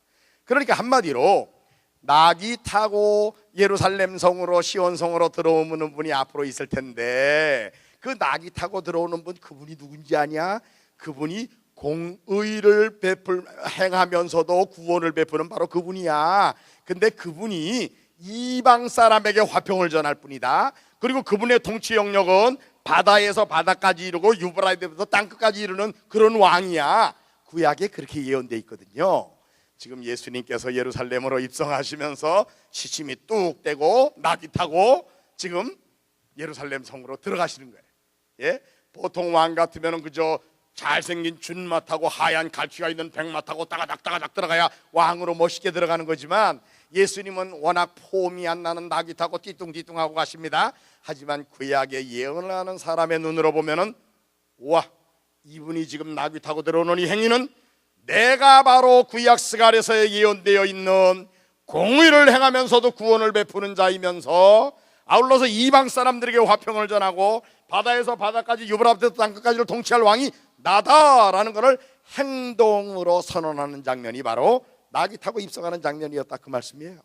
그러니까 한마디로 낙이 타고 예루살렘 성으로, 시온 성으로 들어오는 분이 앞으로 있을 텐데, 그 낙이 타고 들어오는 분, 그분이 누군지 아냐? 그분이 공의를 행하면서도 구원을 베푸는 바로 그분이야. 근데 그분이 이방 사람에게 화평을 전할 뿐이다. 그리고 그분의 통치 영역은 바다에서 바다까지 이르고 유브라데부터 땅끝까지 이르는 그런 왕이야. 구약에 그렇게 예언되어 있거든요. 지금 예수님께서 예루살렘으로 입성하시면서 시침이 뚝 떼고 낙이 타고 지금 예루살렘 성으로 들어가시는 거예요. 예? 보통 왕 같으면 그저 잘생긴 준마 타고 하얀 갈퀴가 있는 백마 타고 따가닥 들어가야 왕으로 멋있게 들어가는 거지만, 예수님은 워낙 폼이 안 나는 낙이 타고 띠뚱띠뚱하고 가십니다. 하지만 구약에 예언을 하는 사람의 눈으로 보면은, 우와, 이분이 지금 낙이 타고 들어오는 이 행위는 내가 바로 구약 스가랴서에 예언되어 있는 공의를 행하면서도 구원을 베푸는 자이면서 아울러서 이방 사람들에게 화평을 전하고 바다에서 바다까지 유브라데부터 땅끝까지를 통치할 왕이 나다라는 것을 행동으로 선언하는 장면이 바로 낙이 타고 입성하는 장면이었다, 그 말씀이에요.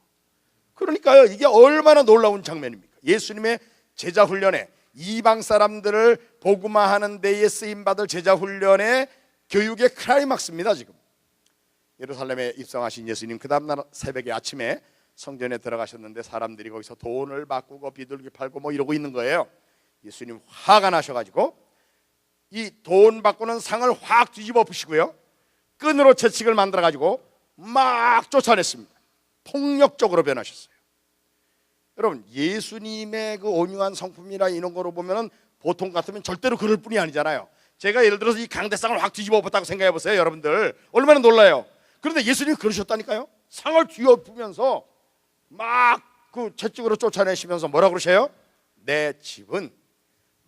그러니까요, 이게 얼마나 놀라운 장면입니까? 예수님의 제자 훈련에, 이방 사람들을 복음화하는 데에 쓰임받을 제자 훈련의 교육의 클라이막스입니다. 지금 예루살렘에 입성하신 예수님, 그 다음날 새벽에 아침에 성전에 들어가셨는데 사람들이 거기서 돈을 바꾸고 비둘기 팔고 뭐 이러고 있는 거예요. 예수님 화가 나셔가지고 이 돈 바꾸는 상을 확 뒤집어 엎으시고요, 끈으로 채찍을 만들어가지고 막 쫓아냈습니다. 폭력적으로 변하셨어요. 여러분, 예수님의 그 온유한 성품이나 이런 거로 보면은 보통 같으면 절대로 그럴 뿐이 아니잖아요. 제가 예를 들어서 이 강대상을 확 뒤집어 엎었다고 생각해 보세요. 여러분들 얼마나 놀라요. 그런데 예수님이 그러셨다니까요. 상을 뒤엎으면서 막 그 채찍으로 쫓아내시면서 뭐라고 그러셔요? 내 집은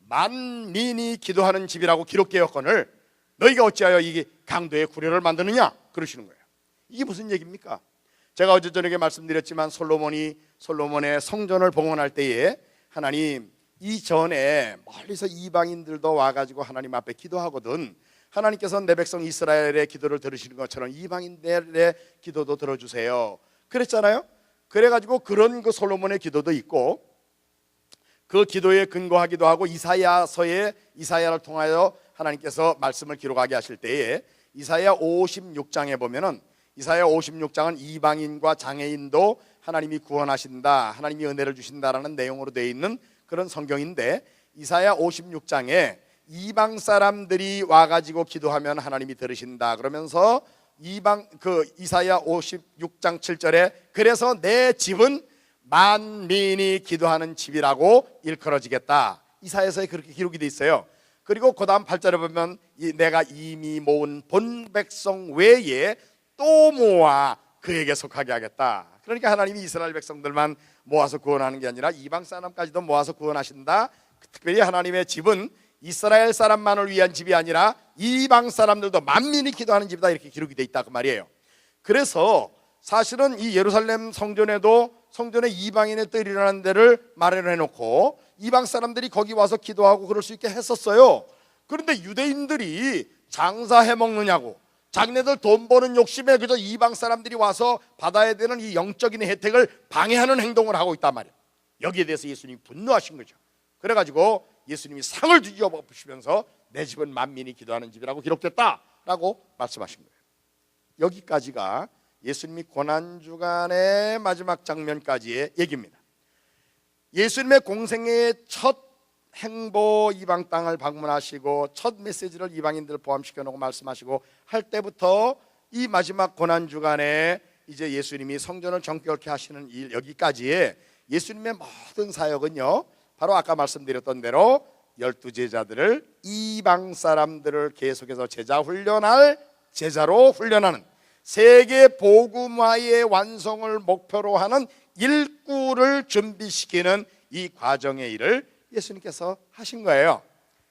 만민이 기도하는 집이라고 기록되었거늘 너희가 어찌하여 이 강도의 구려를 만드느냐, 그러시는 거예요. 이게 무슨 얘기입니까? 제가 어제 저녁에 말씀드렸지만 솔로몬의 성전을 봉헌할 때에 하나님 이전에 멀리서 이방인들도 와가지고 하나님 앞에 기도하거든, 하나님께서는 내 백성 이스라엘의 기도를 들으시는 것처럼 이방인들의 기도도 들어주세요 그랬잖아요. 그래가지고 그런 그 솔로몬의 기도도 있고, 그 기도에 근거하기도 하고 이사야를 통하여 하나님께서 말씀을 기록하게 하실 때에 이사야 56장에 보면은, 이사야 56장은 이방인과 장애인도 하나님이 구원하신다, 하나님이 은혜를 주신다라는 내용으로 되어 있는 그런 성경인데, 이사야 56장에 이방 사람들이 와가지고 기도하면 하나님이 들으신다 그러면서 이사야 56장 7절에 그래서 내 집은 만민이 기도하는 집이라고 일컬어지겠다, 이사야서에 그렇게 기록이 돼 있어요. 그리고 그 다음 8절에 보면 내가 이미 모은 본 백성 외에 또 모아 그에게 속하게 하겠다. 그러니까 하나님이 이스라엘 백성들만 모아서 구원하는 게 아니라 이방 사람까지도 모아서 구원하신다. 특별히 하나님의 집은 이스라엘 사람만을 위한 집이 아니라 이방 사람들도 만민이 기도하는 집이다, 이렇게 기록이 돼 있다, 그 말이에요. 그래서 사실은 이 예루살렘 성전에도 성전에 이방인의 뜰이라는 데를 마련해 놓고 이방 사람들이 거기 와서 기도하고 그럴 수 있게 했었어요. 그런데 유대인들이 장사해 먹느냐고, 자기네들 돈 버는 욕심에 그저 이방 사람들이 와서 받아야 되는 이 영적인 혜택을 방해하는 행동을 하고 있단 말이에요. 여기에 대해서 예수님이 분노하신 거죠. 그래가지고 예수님이 상을 뒤집어 엎으시면서 내 집은 만민이 기도하는 집이라고 기록됐다라고 말씀하신 거예요. 여기까지가 예수님이 고난주간의 마지막 장면까지의 얘기입니다. 예수님의 공생애의 첫 행보, 이방 땅을 방문하시고 첫 메시지를 이방인들을 포함시켜 놓고 말씀하시고 할 때부터 이 마지막 고난주간에 이제 예수님이 성전을 정결케 하시는 일, 여기까지의 예수님의 모든 사역은요, 바로 아까 말씀드렸던 대로 12제자들을, 이방 사람들을 계속해서 제자 훈련할 제자로 훈련하는, 세계 복음화의 완성을 목표로 하는 일꾼을 준비시키는 이 과정의 일을 예수님께서 하신 거예요.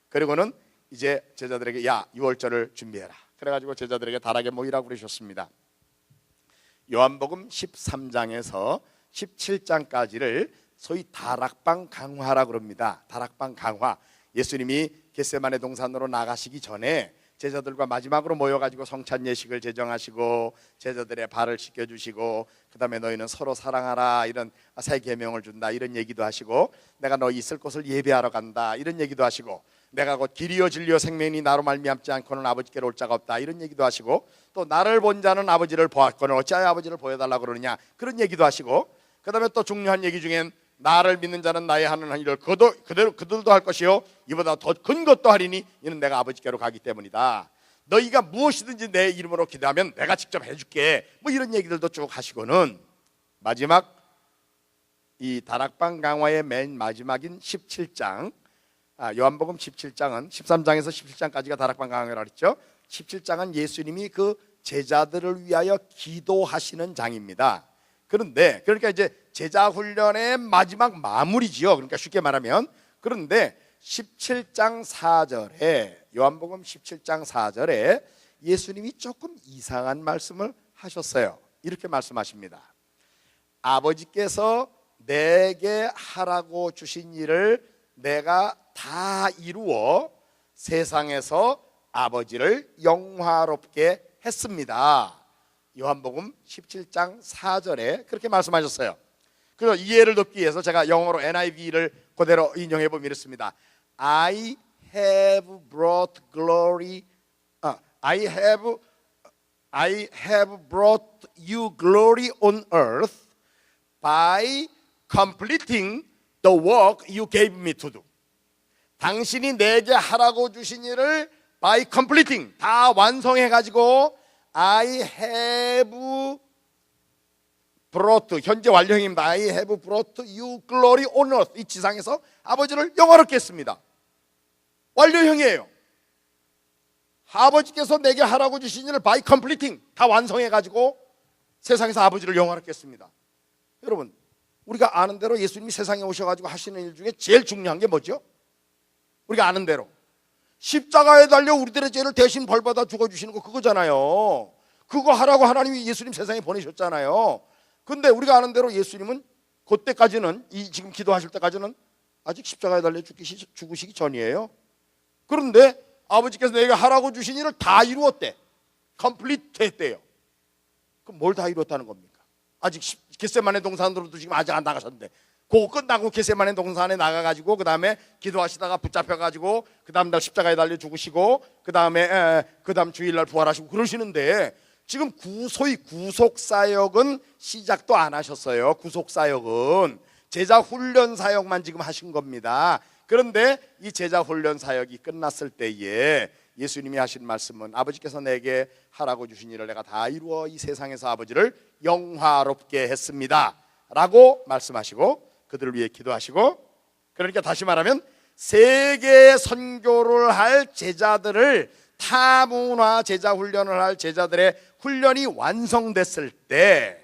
그리고는 이제 제자들에게 야, 유월절을 준비해라. 그래가지고 제자들에게 다락에 모이라고 그러셨습니다. 요한복음 13장에서 17장까지를 소위 다락방 강화라고 그럽니다. 다락방 강화. 예수님이 겟세마네 동산으로 나가시기 전에 제자들과 마지막으로 모여가지고 성찬 예식을 제정하시고 제자들의 발을 씻겨주시고 그 다음에 너희는 서로 사랑하라 이런 새 계명을 준다 이런 얘기도 하시고 내가 너희 있을 곳을 예배하러 간다 이런 얘기도 하시고 내가 곧 길이요 진리요 생명이 나로 말미암지 않고는 아버지께로 올 자가 없다 이런 얘기도 하시고 또 나를 본 자는 아버지를 보았거늘 어찌하여 아버지를 보여달라고 그러느냐 그런 얘기도 하시고 그 다음에 또 중요한 얘기 중엔 나를 믿는 자는 나의 하는 일을 그들도 할 것이요 이보다 더 큰 것도 하리니 이는 내가 아버지께로 가기 때문이다. 너희가 무엇이든지 내 이름으로 기도하면 내가 직접 해줄게 뭐 이런 얘기들도 쭉 하시고는 마지막 이 다락방 강화의 맨 마지막인 17장 요한복음 17장은 13장에서 17장까지가 다락방 강화라고 했죠. 17장은 예수님이 그 제자들을 위하여 기도하시는 장입니다. 그런데 그러니까 이제 제자 훈련의 마지막 마무리지요. 그러니까 쉽게 말하면 그런데 17장 4절에 요한복음 17장 4절에 예수님이 조금 이상한 말씀을 하셨어요. 이렇게 말씀하십니다. 아버지께서 내게 하라고 주신 일을 내가 다 이루어 세상에서 아버지를 영화롭게 했습니다. 요한복음 17장 4절에 그렇게 말씀하셨어요. 그래서 이해를 돕기 위해서 제가 영어로 NIV를 그대로 인용해 보면 이렇습니다. I have brought glory. I have brought you glory on earth by completing the work you gave me to do. 당신이 내게 하라고 주신 일을 by completing 다 완성해 가지고 I have brought 현재 완료형입니다. I have brought you glory on earth. 이 지상에서 아버지를 영화롭게 했습니다. 완료형이에요. 아버지께서 내게 하라고 주신 일을 by completing 다 완성해 가지고 세상에서 아버지를 영화롭게 했습니다. 여러분 우리가 아는 대로 예수님이 세상에 오셔가지고 하시는 일 중에 제일 중요한 게 뭐죠? 우리가 아는 대로 십자가에 달려 우리들의 죄를 대신 벌받아 죽어주시는 거 그거잖아요. 그거 하라고 하나님이 예수님 세상에 보내셨잖아요. 근데 우리가 아는 대로 예수님은 그때까지는 이 지금 기도하실 때까지는 아직 십자가에 달려 죽으시기 전이에요. 그런데 아버지께서 내가 하라고 주신 일을 다 이루었대. 컴플리트 했대요. 그럼 뭘 다 이루었다는 겁니까? 아직 겟세마네 동산으로도 지금 아직 안 나가셨는데 그거 끝나고 겟세마네 동산에 나가가지고 그 다음에 기도하시다가 붙잡혀가지고 그 다음 날 십자가에 달려 죽으시고 그 다음 주일날 부활하시고 그러시는데 지금 소위 구속사역은 시작도 안 하셨어요. 구속사역은 제자훈련 사역만 지금 하신 겁니다. 그런데 이 제자훈련 사역이 끝났을 때에 예수님이 하신 말씀은 아버지께서 내게 하라고 주신 일을 내가 다 이루어 이 세상에서 아버지를 영화롭게 했습니다 라고 말씀하시고 그들을 위해 기도하시고 그러니까 다시 말하면 세계 선교를 할 제자들을 타문화 제자훈련을 할 제자들의 훈련이 완성됐을 때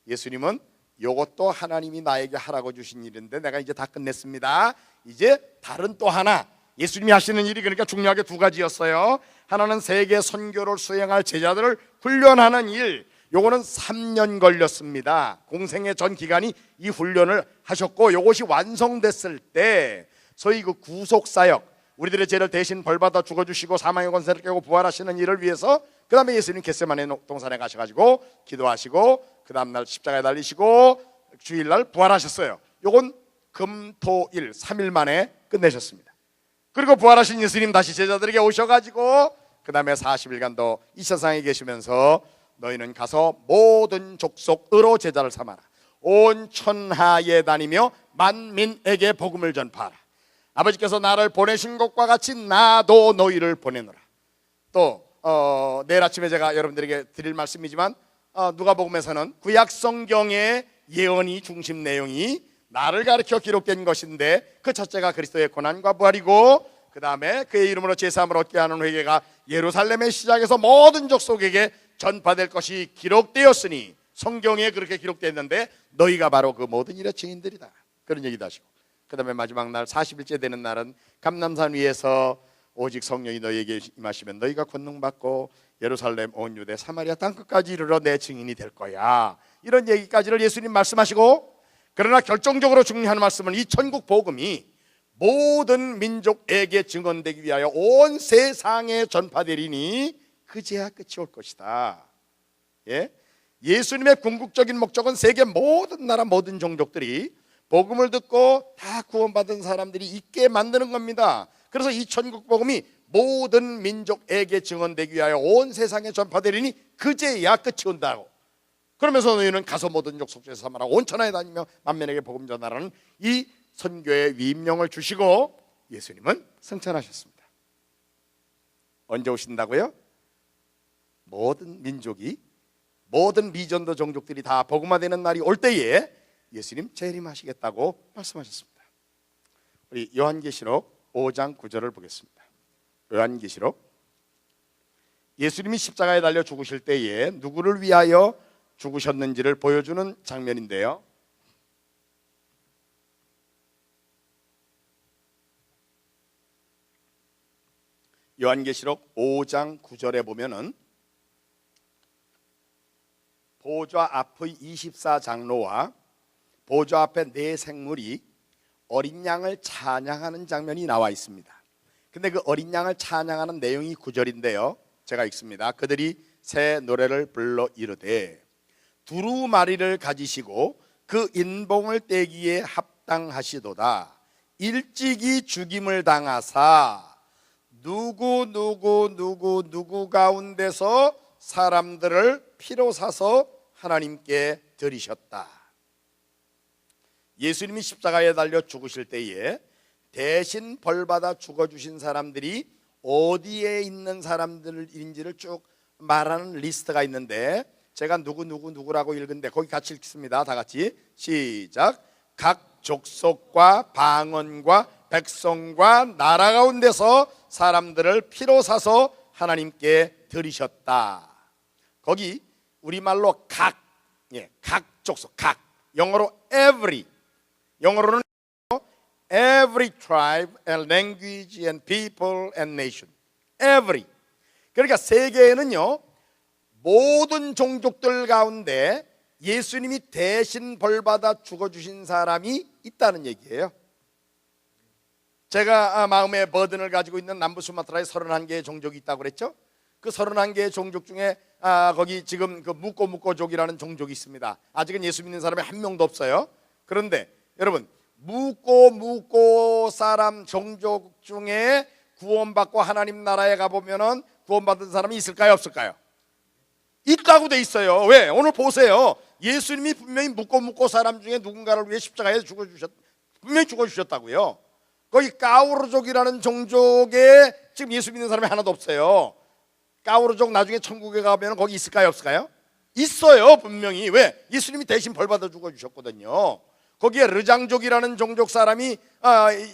예수님은 이것도 하나님이 나에게 하라고 주신 일인데 내가 이제 다 끝냈습니다. 이제 다른 또 하나 예수님이 하시는 일이 그러니까 중요하게 두 가지였어요. 하나는 세계 선교를 수행할 제자들을 훈련하는 일, 요거는 3년 걸렸습니다. 공생의 전 기간이 이 훈련을 하셨고 이것이 완성됐을 때 소위 그 구속사역, 우리들의 죄를 대신 벌받아 죽어주시고 사망의 권세를 깨고 부활하시는 일을 위해서 그 다음에 예수님 겟세마네 동산에 가셔가지고 기도하시고 그 다음날 십자가에 달리시고 주일날 부활하셨어요. 요건 금토일 3일 만에 끝내셨습니다. 그리고 부활하신 예수님 다시 제자들에게 오셔가지고 그 다음에 40일간도 이 세상에 계시면서 너희는 가서 모든 족속으로 제자를 삼아라. 온 천하에 다니며 만민에게 복음을 전파하라. 아버지께서 나를 보내신 것과 같이 나도 너희를 보내노라. 또 내일 아침에 제가 여러분들에게 드릴 말씀이지만 누가복음에서는 구약 성경의 예언이 중심 내용이 나를 가르쳐 기록된 것인데 그 첫째가 그리스도의 고난과 부활이고 그 다음에 그의 이름으로 제사함을 얻게 하는 회개가 예루살렘의 시작에서 모든 족속에게 전파될 것이 기록되었으니 성경에 그렇게 기록되었는데 너희가 바로 그 모든 일의 증인들이다. 그런 얘기도 하시고 그 다음에 마지막 날 40일째 되는 날은 감람산 위에서 오직 성령이 너희에게 임하시면 너희가 권능 받고 예루살렘 온 유대 사마리아 땅끝까지 이르러 내 증인이 될 거야. 이런 얘기까지를 예수님 말씀하시고, 그러나 결정적으로 중요한 말씀은 이 천국 복음이 모든 민족에게 증언되기 위하여 온 세상에 전파되리니 그제야 끝이 올 것이다. 예수님의 궁극적인 목적은 세계 모든 나라 모든 종족들이 복음을 듣고 다 구원받은 사람들이 있게 만드는 겁니다. 그래서 이 천국 복음이 모든 민족에게 증언되기 위하여 온 세상에 전파되리니 그제야 끝이 온다고. 그러면서 너희는 가서 모든 족속에서 삼아라 온 천하에 다니며 만민에게 복음 전하라는 이 선교의 위임령을 주시고 예수님은 승천하셨습니다. 언제 오신다고요? 모든 민족이, 모든 미전도 종족들이 다 복음화되는 날이 올 때에 예수님 재림하시겠다고 말씀하셨습니다. 우리 요한계시록 5장 9절을 보겠습니다. 요한계시록, 예수님이 십자가에 달려 죽으실 때에 누구를 위하여 죽으셨는지를 보여주는 장면인데요, 요한계시록 5장 9절에 보면은 보좌 앞의 24장로와 보좌 앞에 네 생물이 어린 양을 찬양하는 장면이 나와 있습니다. 근데 그 어린 양을 찬양하는 내용이 9절인데요, 제가 읽습니다. 그들이 새 노래를 불러 이르되 두루마리를 가지시고 그 인봉을 떼기에 합당하시도다. 일찍이 죽임을 당하사 누구 가운데서 사람들을 피로 사서 하나님께 드리셨다. 예수님이 십자가에 달려 죽으실 때에 대신 벌받아 죽어주신 사람들이 어디에 있는 사람들인지를 쭉 말하는 리스트가 있는데, 제가 누구라고 읽은데 거기 같이 읽습니다. 다 같이 시작. 각 족속과 방언과 백성과 나라 가운데서 사람들을 피로 사서 하나님께 드리셨다. 거기 우리말로 각 족속, 영어로 every, 영어로는 every tribe and language and people and nation. every. 그러니까 세계에는요 모든 종족들 가운데 예수님이 대신 벌받아 죽어주신 사람이 있다는 얘기예요. 제가 마음의 버든을 가지고 있는 남부 수마트라에 31개의 종족이 있다고 그랬죠. 그 31개의 종족 중에 거기 지금 그 무꼬무꼬족이라는 종족이 있습니다. 아직은 예수 믿는 사람이 한 명도 없어요. 그런데 여러분, 무꼬 사람 종족 중에 구원받고 하나님 나라에 가보면은 구원받은 사람이 있을까요, 없을까요? 있다고 돼 있어요. 왜? 오늘 보세요. 예수님이 분명히 무꼬 사람 중에 누군가를 위해 십자가에 분명히 죽어주셨다고요. 거기 까우르족이라는 종족에 지금 예수 믿는 사람이 하나도 없어요. 까우르족 나중에 천국에 가면 거기 있을까요, 없을까요? 있어요, 분명히. 왜? 예수님이 대신 벌받아 죽어주셨거든요. 거기에 르장족이라는 종족 사람이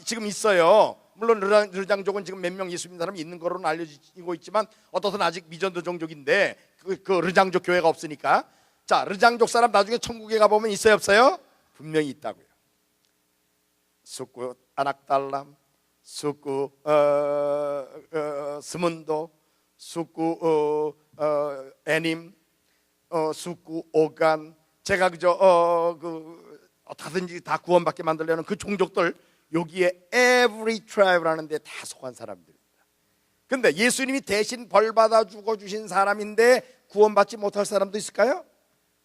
지금 있어요. 물론 르장족은 지금 몇 명 예수 믿는 사람이 있는 거로는 알려지고 있지만 어떠든 아직 미전도 종족인데 그 르장족 교회가 없으니까. 자, 르장족 사람 나중에 천국에 가보면 있어요, 없어요? 분명히 있다고요. 수쿠 아낙달람, 수쿠 스문도, 수쿠 애님, 수쿠 오간, 제가 어떻게든지 다 구원받게 만들려는 그 종족들, 여기에 every tribe라는 데 다 속한 사람들입니다. 근데 예수님이 대신 벌받아 죽어주신 사람인데 구원받지 못할 사람도 있을까요?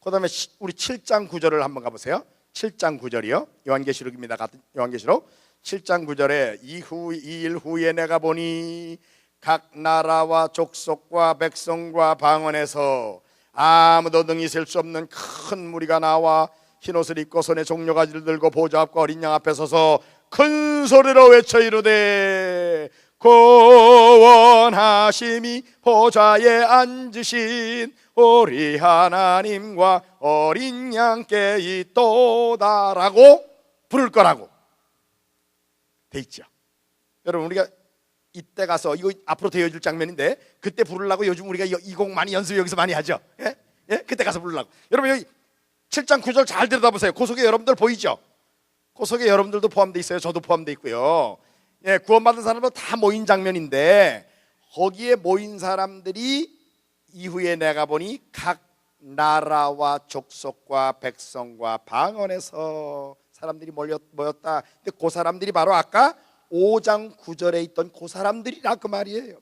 그 다음에 우리 7장 9절을 한번 가보세요. 7장 9절이요, 요한계시록입니다. 같은 요한계시록 7장 9절에 이일 후에 내가 보니 각 나라와 족속과 백성과 방언에서 아무도 능히 셀 수 없는 큰 무리가 나와 흰옷을 입고 손에 종려가지를 들고 보좌 앞과 어린 양 앞에 서서 큰 소리로 외쳐 이르되 구원하심이 보좌에 앉으신 우리 하나님과 어린 양께 있도다라고 부를 거라고 돼 있죠. 여러분, 우리가 이때 가서 이거 앞으로 되어줄 장면인데 그때 부르려고 요즘 우리가 이 곡 많이 연습 여기서 많이 하죠. 예? 그때 가서 부르려고. 여러분, 여기 7장 9절 잘 들여다보세요. 그 속에 여러분들 보이죠? 그 속에 여러분들도 포함되어 있어요. 저도 포함되어 있고요. 구원받은 사람도 다 모인 장면인데 거기에 모인 사람들이 이후에 내가 보니 각 나라와 족속과 백성과 방언에서 사람들이 모였다. 근데 그 사람들이 바로 아까 5장 9절에 있던 그 사람들이라 그 말이에요.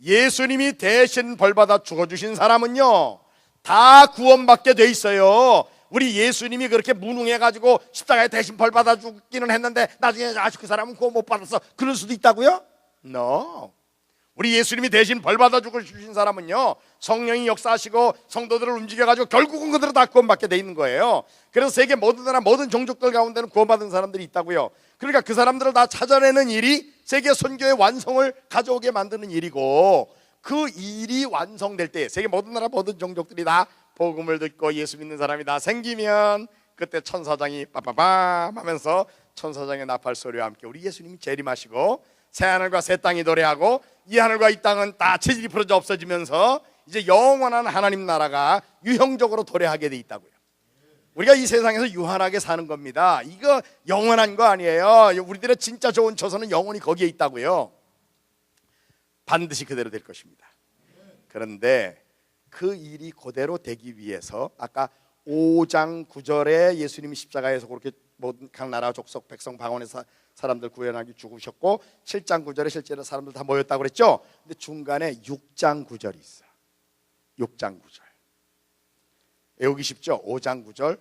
예수님이 대신 벌받아 죽어주신 사람은요 다 구원받게 돼 있어요. 우리 예수님이 그렇게 무능해가지고 십자가에 대신 벌받아 죽기는 했는데 나중에 아직 그 사람은 구원 못 받았어, 그럴 수도 있다고요? No. 우리 예수님이 대신 벌받아 죽으신 사람은요 성령이 역사하시고 성도들을 움직여가지고 결국은 그들은 다 구원받게 돼 있는 거예요. 그래서 세계 모든 나라 모든 종족들 가운데는 구원받은 사람들이 있다고요. 그러니까 그 사람들을 다 찾아내는 일이 세계 선교의 완성을 가져오게 만드는 일이고, 그 일이 완성될 때 세계 모든 나라 모든 종족들이 다 복음을 듣고 예수 믿는 사람이 다 생기면 그때 천사장이 빠빠밤 하면서 천사장의 나팔 소리와 함께 우리 예수님이 재림하시고 새하늘과 새 땅이 노래하고 이 하늘과 이 땅은 다 체질이 풀어져 없어지면서 이제 영원한 하나님 나라가 유형적으로 도래하게 돼 있다고요. 우리가 이 세상에서 유한하게 사는 겁니다. 이거 영원한 거 아니에요. 우리들의 진짜 좋은 처소는 영원히 거기에 있다고요. 반드시 그대로 될 것입니다. 그런데 그 일이 그대로 되기 위해서 아까 5장 9절에 예수님이 십자가에서 그렇게 모든 각 나라 족속 백성 방언에서 사람들 구원하기 죽으셨고 7장 9절에 실제로 사람들 다 모였다고 그랬죠. 근데 중간에 6장 9절이 있어. 6장 9절 외우기 쉽죠. 5장 9절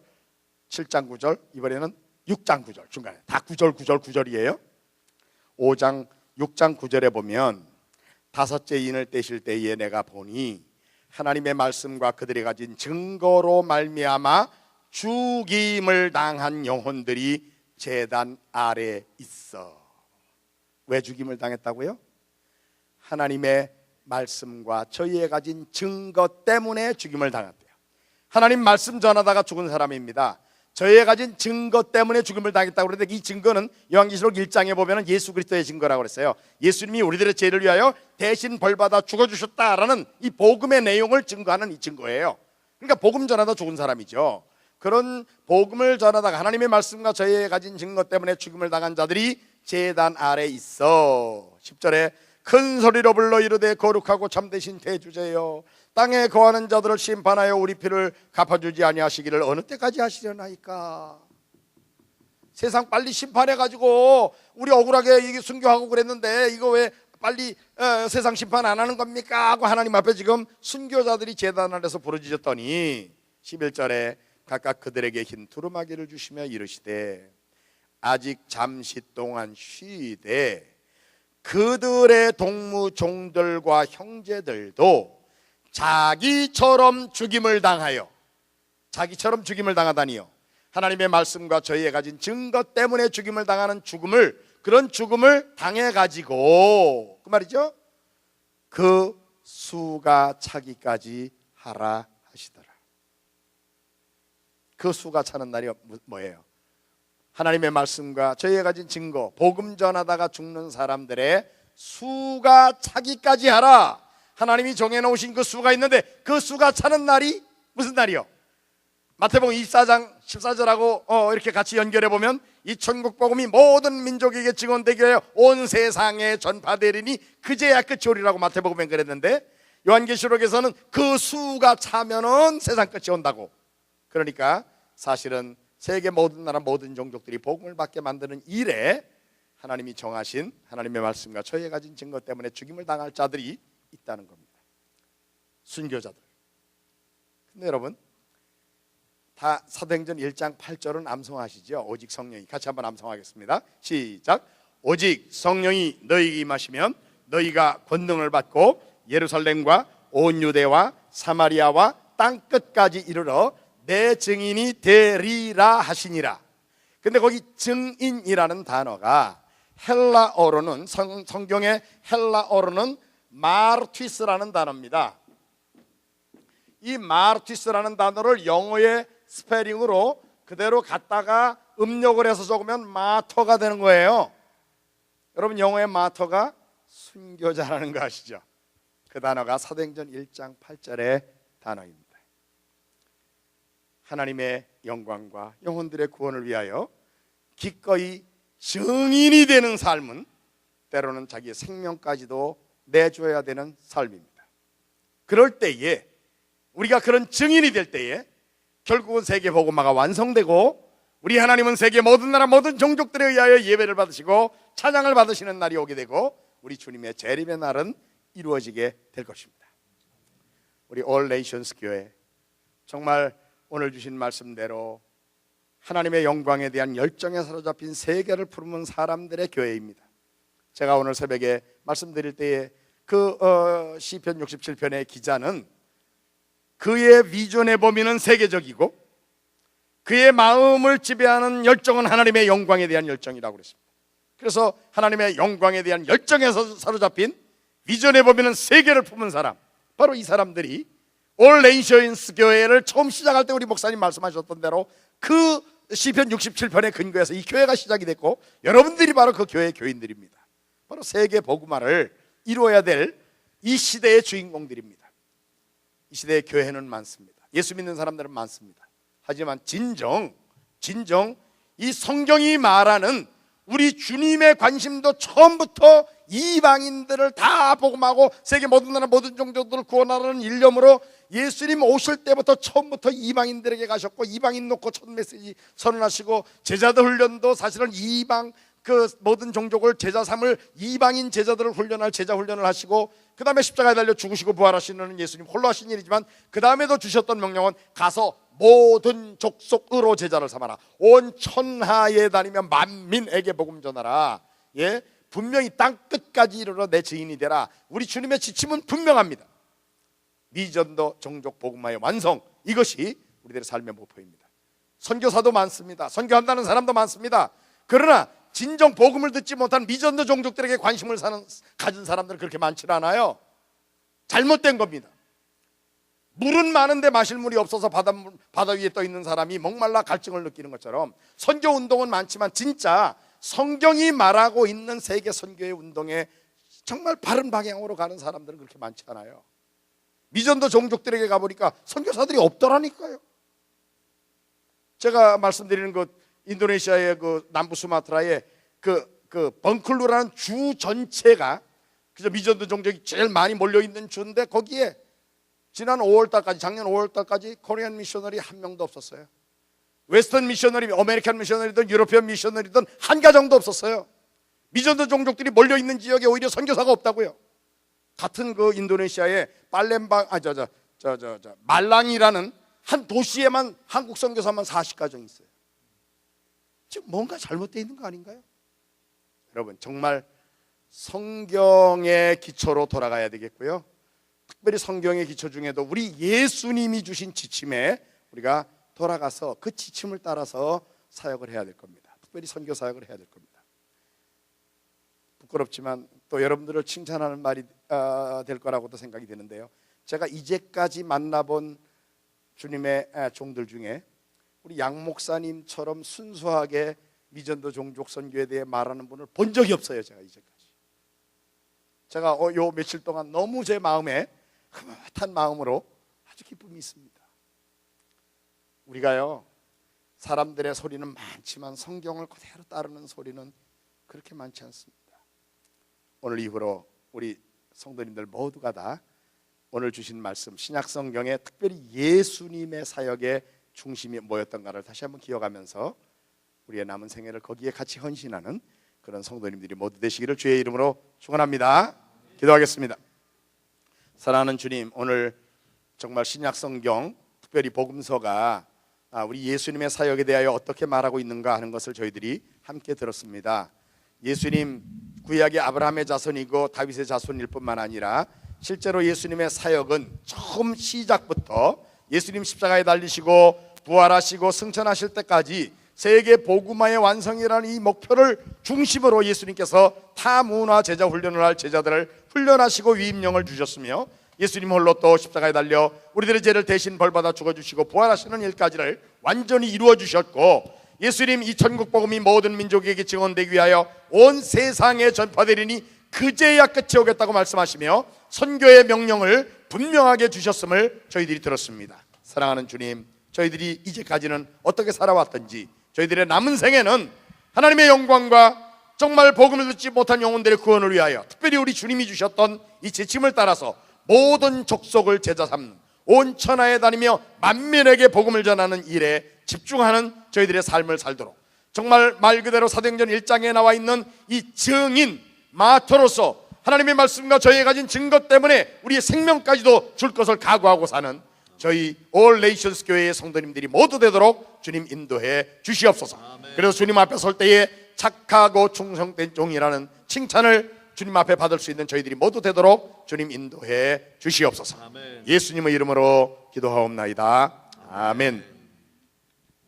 7장 9절 이번에는 6장 9절 중간에 다 9절 9절 9절이에요 6장 9절에 보면 다섯째 인을 떼실 때에 내가 보니 하나님의 말씀과 그들이 가진 증거로 말미암아 죽임을 당한 영혼들이 제단 아래 있어. 왜 죽임을 당했다고요? 하나님의 말씀과 저희의 가진 증거 때문에 죽임을 당했대요. 하나님 말씀 전하다가 죽은 사람입니다. 저희의 가진 증거 때문에 죽임을 당했다고 그러는데 이 증거는 요한계시록 1장에 보면 예수 그리스도의 증거라고 그랬어요. 예수님이 우리들의 죄를 위하여 대신 벌받아 죽어주셨다라는 이 복음의 내용을 증거하는 이 증거예요. 그러니까 복음 전하다 죽은 사람이죠. 그런 복음을 전하다가 하나님의 말씀과 저희의 가진 증거 때문에 죽임을 당한 자들이 제단 아래 있어. 10절에 큰 소리로 불러 이르되 거룩하고 참되신 대주제여 땅에 거하는 자들을 심판하여 우리 피를 갚아주지 아니하시기를 어느 때까지 하시려나이까. 세상 빨리 심판해가지고 우리 억울하게 이게 순교하고 그랬는데 이거 왜 빨리 세상 심판 안 하는 겁니까? 하고 하나님 앞에 지금 순교자들이 제단 아래서 부르짖었더니 11절에 각각 그들에게 흰 두루마기를 주시며 이르시되 아직 잠시 동안 쉬되 그들의 동무 종들과 형제들도 자기처럼 죽임을 당하여, 자기처럼 죽임을 당하다니요, 하나님의 말씀과 저희의 가진 증거 때문에 죽임을 당하는 죽음을, 그런 죽음을 당해가지고 그 말이죠, 그 수가 차기까지 하라 하시더라. 그 수가 차는 날이 뭐예요? 하나님의 말씀과 저희의 가진 증거, 복음 전하다가 죽는 사람들의 수가 차기까지 하라. 하나님이 정해놓으신 그 수가 있는데 그 수가 차는 날이 무슨 날이요? 마태복음 24장 14절하고 이렇게 같이 연결해 보면 이 천국 복음이 모든 민족에게 증언되게 하여 온 세상에 전파되리니 그제야 끝이 오리라고 마태복음에 그랬는데 요한계시록에서는 그 수가 차면은 세상 끝이 온다고. 그러니까 사실은 세계 모든 나라 모든 종족들이 복음을 받게 만드는 일에 하나님이 정하신 하나님의 말씀과 저희의 가진 증거 때문에 죽임을 당할 자들이 있다는 겁니다. 순교자들. 근데 여러분 다 사도행전 1장 8절은 암송하시죠. 오직 성령이. 같이 한번 암송하겠습니다. 시작. 오직 성령이 너희에게 임하시면 너희가 권능을 받고 예루살렘과 온 유대와 사마리아와 땅끝까지 이르러 내 증인이 되리라 하시니라. 근데 거기 증인이라는 단어가 헬라어로는 성경의 헬라어로는 마르티스라는 단어입니다. 이 마르티스라는 단어를 영어의 스페링으로 그대로 갖다가 음력을 해서 적으면 마터가 되는 거예요. 여러분 영어의 마터가 순교자라는 거 아시죠? 그 단어가 사도행전 1장 8절의 단어입니다. 하나님의 영광과 영혼들의 구원을 위하여 기꺼이 증인이 되는 삶은 때로는 자기의 생명까지도 내줘야 되는 삶입니다. 그럴 때에 우리가 그런 증인이 될 때에 결국은 세계복음화가 완성되고 우리 하나님은 세계 모든 나라 모든 종족들에 의하여 예배를 받으시고 찬양을 받으시는 날이 오게 되고 우리 주님의 재림의 날은 이루어지게 될 것입니다. 우리 All Nations 교회 정말 오늘 주신 말씀대로 하나님의 영광에 대한 열정에 사로잡힌 세계를 품은 사람들의 교회입니다. 제가 오늘 새벽에 말씀드릴 때에 그 시편 67편의 기자는 그의 비전의 범위는 세계적이고 그의 마음을 지배하는 열정은 하나님의 영광에 대한 열정이라고 그랬습니다. 그래서 하나님의 영광에 대한 열정에서 사로잡힌 비전의 범위는 세계를 품은 사람, 바로 이 사람들이 올 네이션스 교회를 처음 시작할 때 우리 목사님 말씀하셨던 대로 그 시편 67편의 근거에서 이 교회가 시작이 됐고 여러분들이 바로 그 교회의 교인들입니다. 바로 세계 복음화를 이루어야 될 이 시대의 주인공들입니다. 이 시대의 교회는 많습니다. 예수 믿는 사람들은 많습니다. 하지만 진정 이 성경이 말하는 우리 주님의 관심도 처음부터 이방인들을 다 복음하고 세계 모든 나라 모든 종족들을 구원하라는 일념으로 예수님 오실 때부터 처음부터 이방인들에게 가셨고 이방인 놓고 첫 메시지 선언하시고 제자들 훈련도 사실은 이방 그 모든 종족을 제자 삼을 이방인 제자들을 훈련할 제자 훈련을 하시고 그 다음에 십자가에 달려 죽으시고 부활하시는 예수님 홀로 하신 일이지만 그 다음에도 주셨던 명령은 가서 모든 족속으로 제자를 삼아라. 온 천하에 다니며 만민에게 복음 전하라. 예, 분명히 땅 끝까지 이르러 내 증인이 되라. 우리 주님의 지침은 분명합니다. 미전도 종족 복음화의 완성, 이것이 우리들의 삶의 목표입니다. 선교사도 많습니다. 선교한다는 사람도 많습니다. 그러나 진정 복음을 듣지 못한 미전도 종족들에게 관심을 가진 사람들은 그렇게 많지 않아요. 잘못된 겁니다. 물은 많은데 마실 물이 없어서 바다 위에 떠 있는 사람이 목말라 갈증을 느끼는 것처럼 선교 운동은 많지만 진짜 성경이 말하고 있는 세계 선교의 운동에 정말 바른 방향으로 가는 사람들은 그렇게 많지 않아요. 미전도 종족들에게 가보니까 선교사들이 없더라니까요. 제가 말씀드리는 그 인도네시아의 그 남부 수마트라의 그 벙클루라는 주 전체가 그저 미전도 종족이 제일 많이 몰려 있는 주인데 거기에 지난 5월달까지 작년 5월달까지 코리안 미셔너리 한 명도 없었어요. 웨스턴 미셔너리, 아메리칸 미셔너리든 유로피언 미셔너리든 한 가정도 없었어요. 미전도 종족들이 몰려 있는 지역에 오히려 선교사가 없다고요. 같은 그 인도네시아의 말랑이라는 한 도시에만 한국 선교사만 40가정이 있어요. 지금 뭔가 잘못되어 있는 거 아닌가요? 여러분 정말 성경의 기초로 돌아가야 되겠고요. 특별히 성경의 기초 중에도 우리 예수님이 주신 지침에 우리가 돌아가서 그 지침을 따라서 사역을 해야 될 겁니다. 특별히 선교 사역을 해야 될 겁니다. 부끄럽지만 또 여러분들을 칭찬하는 말이 될 거라고도 생각이 되는데요. 제가 이제까지 만나본 주님의 종들 중에 우리 양 목사님처럼 순수하게 미전도 종족 선교에 대해 말하는 분을 본 적이 없어요. 제가 이제까지. 제가 요 며칠 동안 너무 제 마음에 흐뭇한 마음으로 아주 기쁨이 있습니다. 우리가요 사람들의 소리는 많지만 성경을 그대로 따르는 소리는 그렇게 많지 않습니다. 오늘 이후로 우리 성도님들 모두가 다 오늘 주신 말씀 신약 성경에 특별히 예수님의 사역의 중심이 뭐였던가를 다시 한번 기억하면서 우리의 남은 생애를 거기에 같이 헌신하는 그런 성도님들이 모두 되시기를 주의 이름으로 축원합니다. 기도하겠습니다. 사랑하는 주님, 오늘 정말 신약 성경 특별히 복음서가 우리 예수님의 사역에 대하여 어떻게 말하고 있는가 하는 것을 저희들이 함께 들었습니다. 예수님 구약의 아브라함의 자손이고 다윗의 자손일 뿐만 아니라 실제로 예수님의 사역은 처음 시작부터 예수님 십자가에 달리시고 부활하시고 승천하실 때까지 세계 복음화의 완성이라는 이 목표를 중심으로 예수님께서 타문화 제자 훈련을 할 제자들을 훈련하시고 위임령을 주셨으며 예수님 홀로 또 십자가에 달려 우리들의 죄를 대신 벌받아 죽어주시고 부활하시는 일까지를 완전히 이루어 주셨고 예수님 이 천국 복음이 모든 민족에게 증언되기 위하여 온 세상에 전파되리니 그제야 끝이 오겠다고 말씀하시며 선교의 명령을 분명하게 주셨음을 저희들이 들었습니다. 사랑하는 주님, 저희들이 이제까지는 어떻게 살아왔던지 저희들의 남은 생에는 하나님의 영광과 정말 복음을 듣지 못한 영혼들의 구원을 위하여 특별히 우리 주님이 주셨던 이 지침을 따라서 모든 족속을 제자 삼는, 온 천하에 다니며 만민에게 복음을 전하는 일에 집중하는 저희들의 삶을 살도록, 정말 말 그대로 사도행전 1장에 나와 있는 이 증인 마터로서 하나님의 말씀과 저희가 가진 증거 때문에 우리의 생명까지도 줄 것을 각오하고 사는 저희 All Nations 교회의 성도님들이 모두 되도록 주님 인도해 주시옵소서. 그래서 주님 앞에 설 때에 착하고 충성된 종이라는 칭찬을 주님 앞에 받을 수 있는 저희들이 모두 되도록 주님 인도해 주시옵소서. 예수님의 이름으로 기도하옵나이다. 아멘.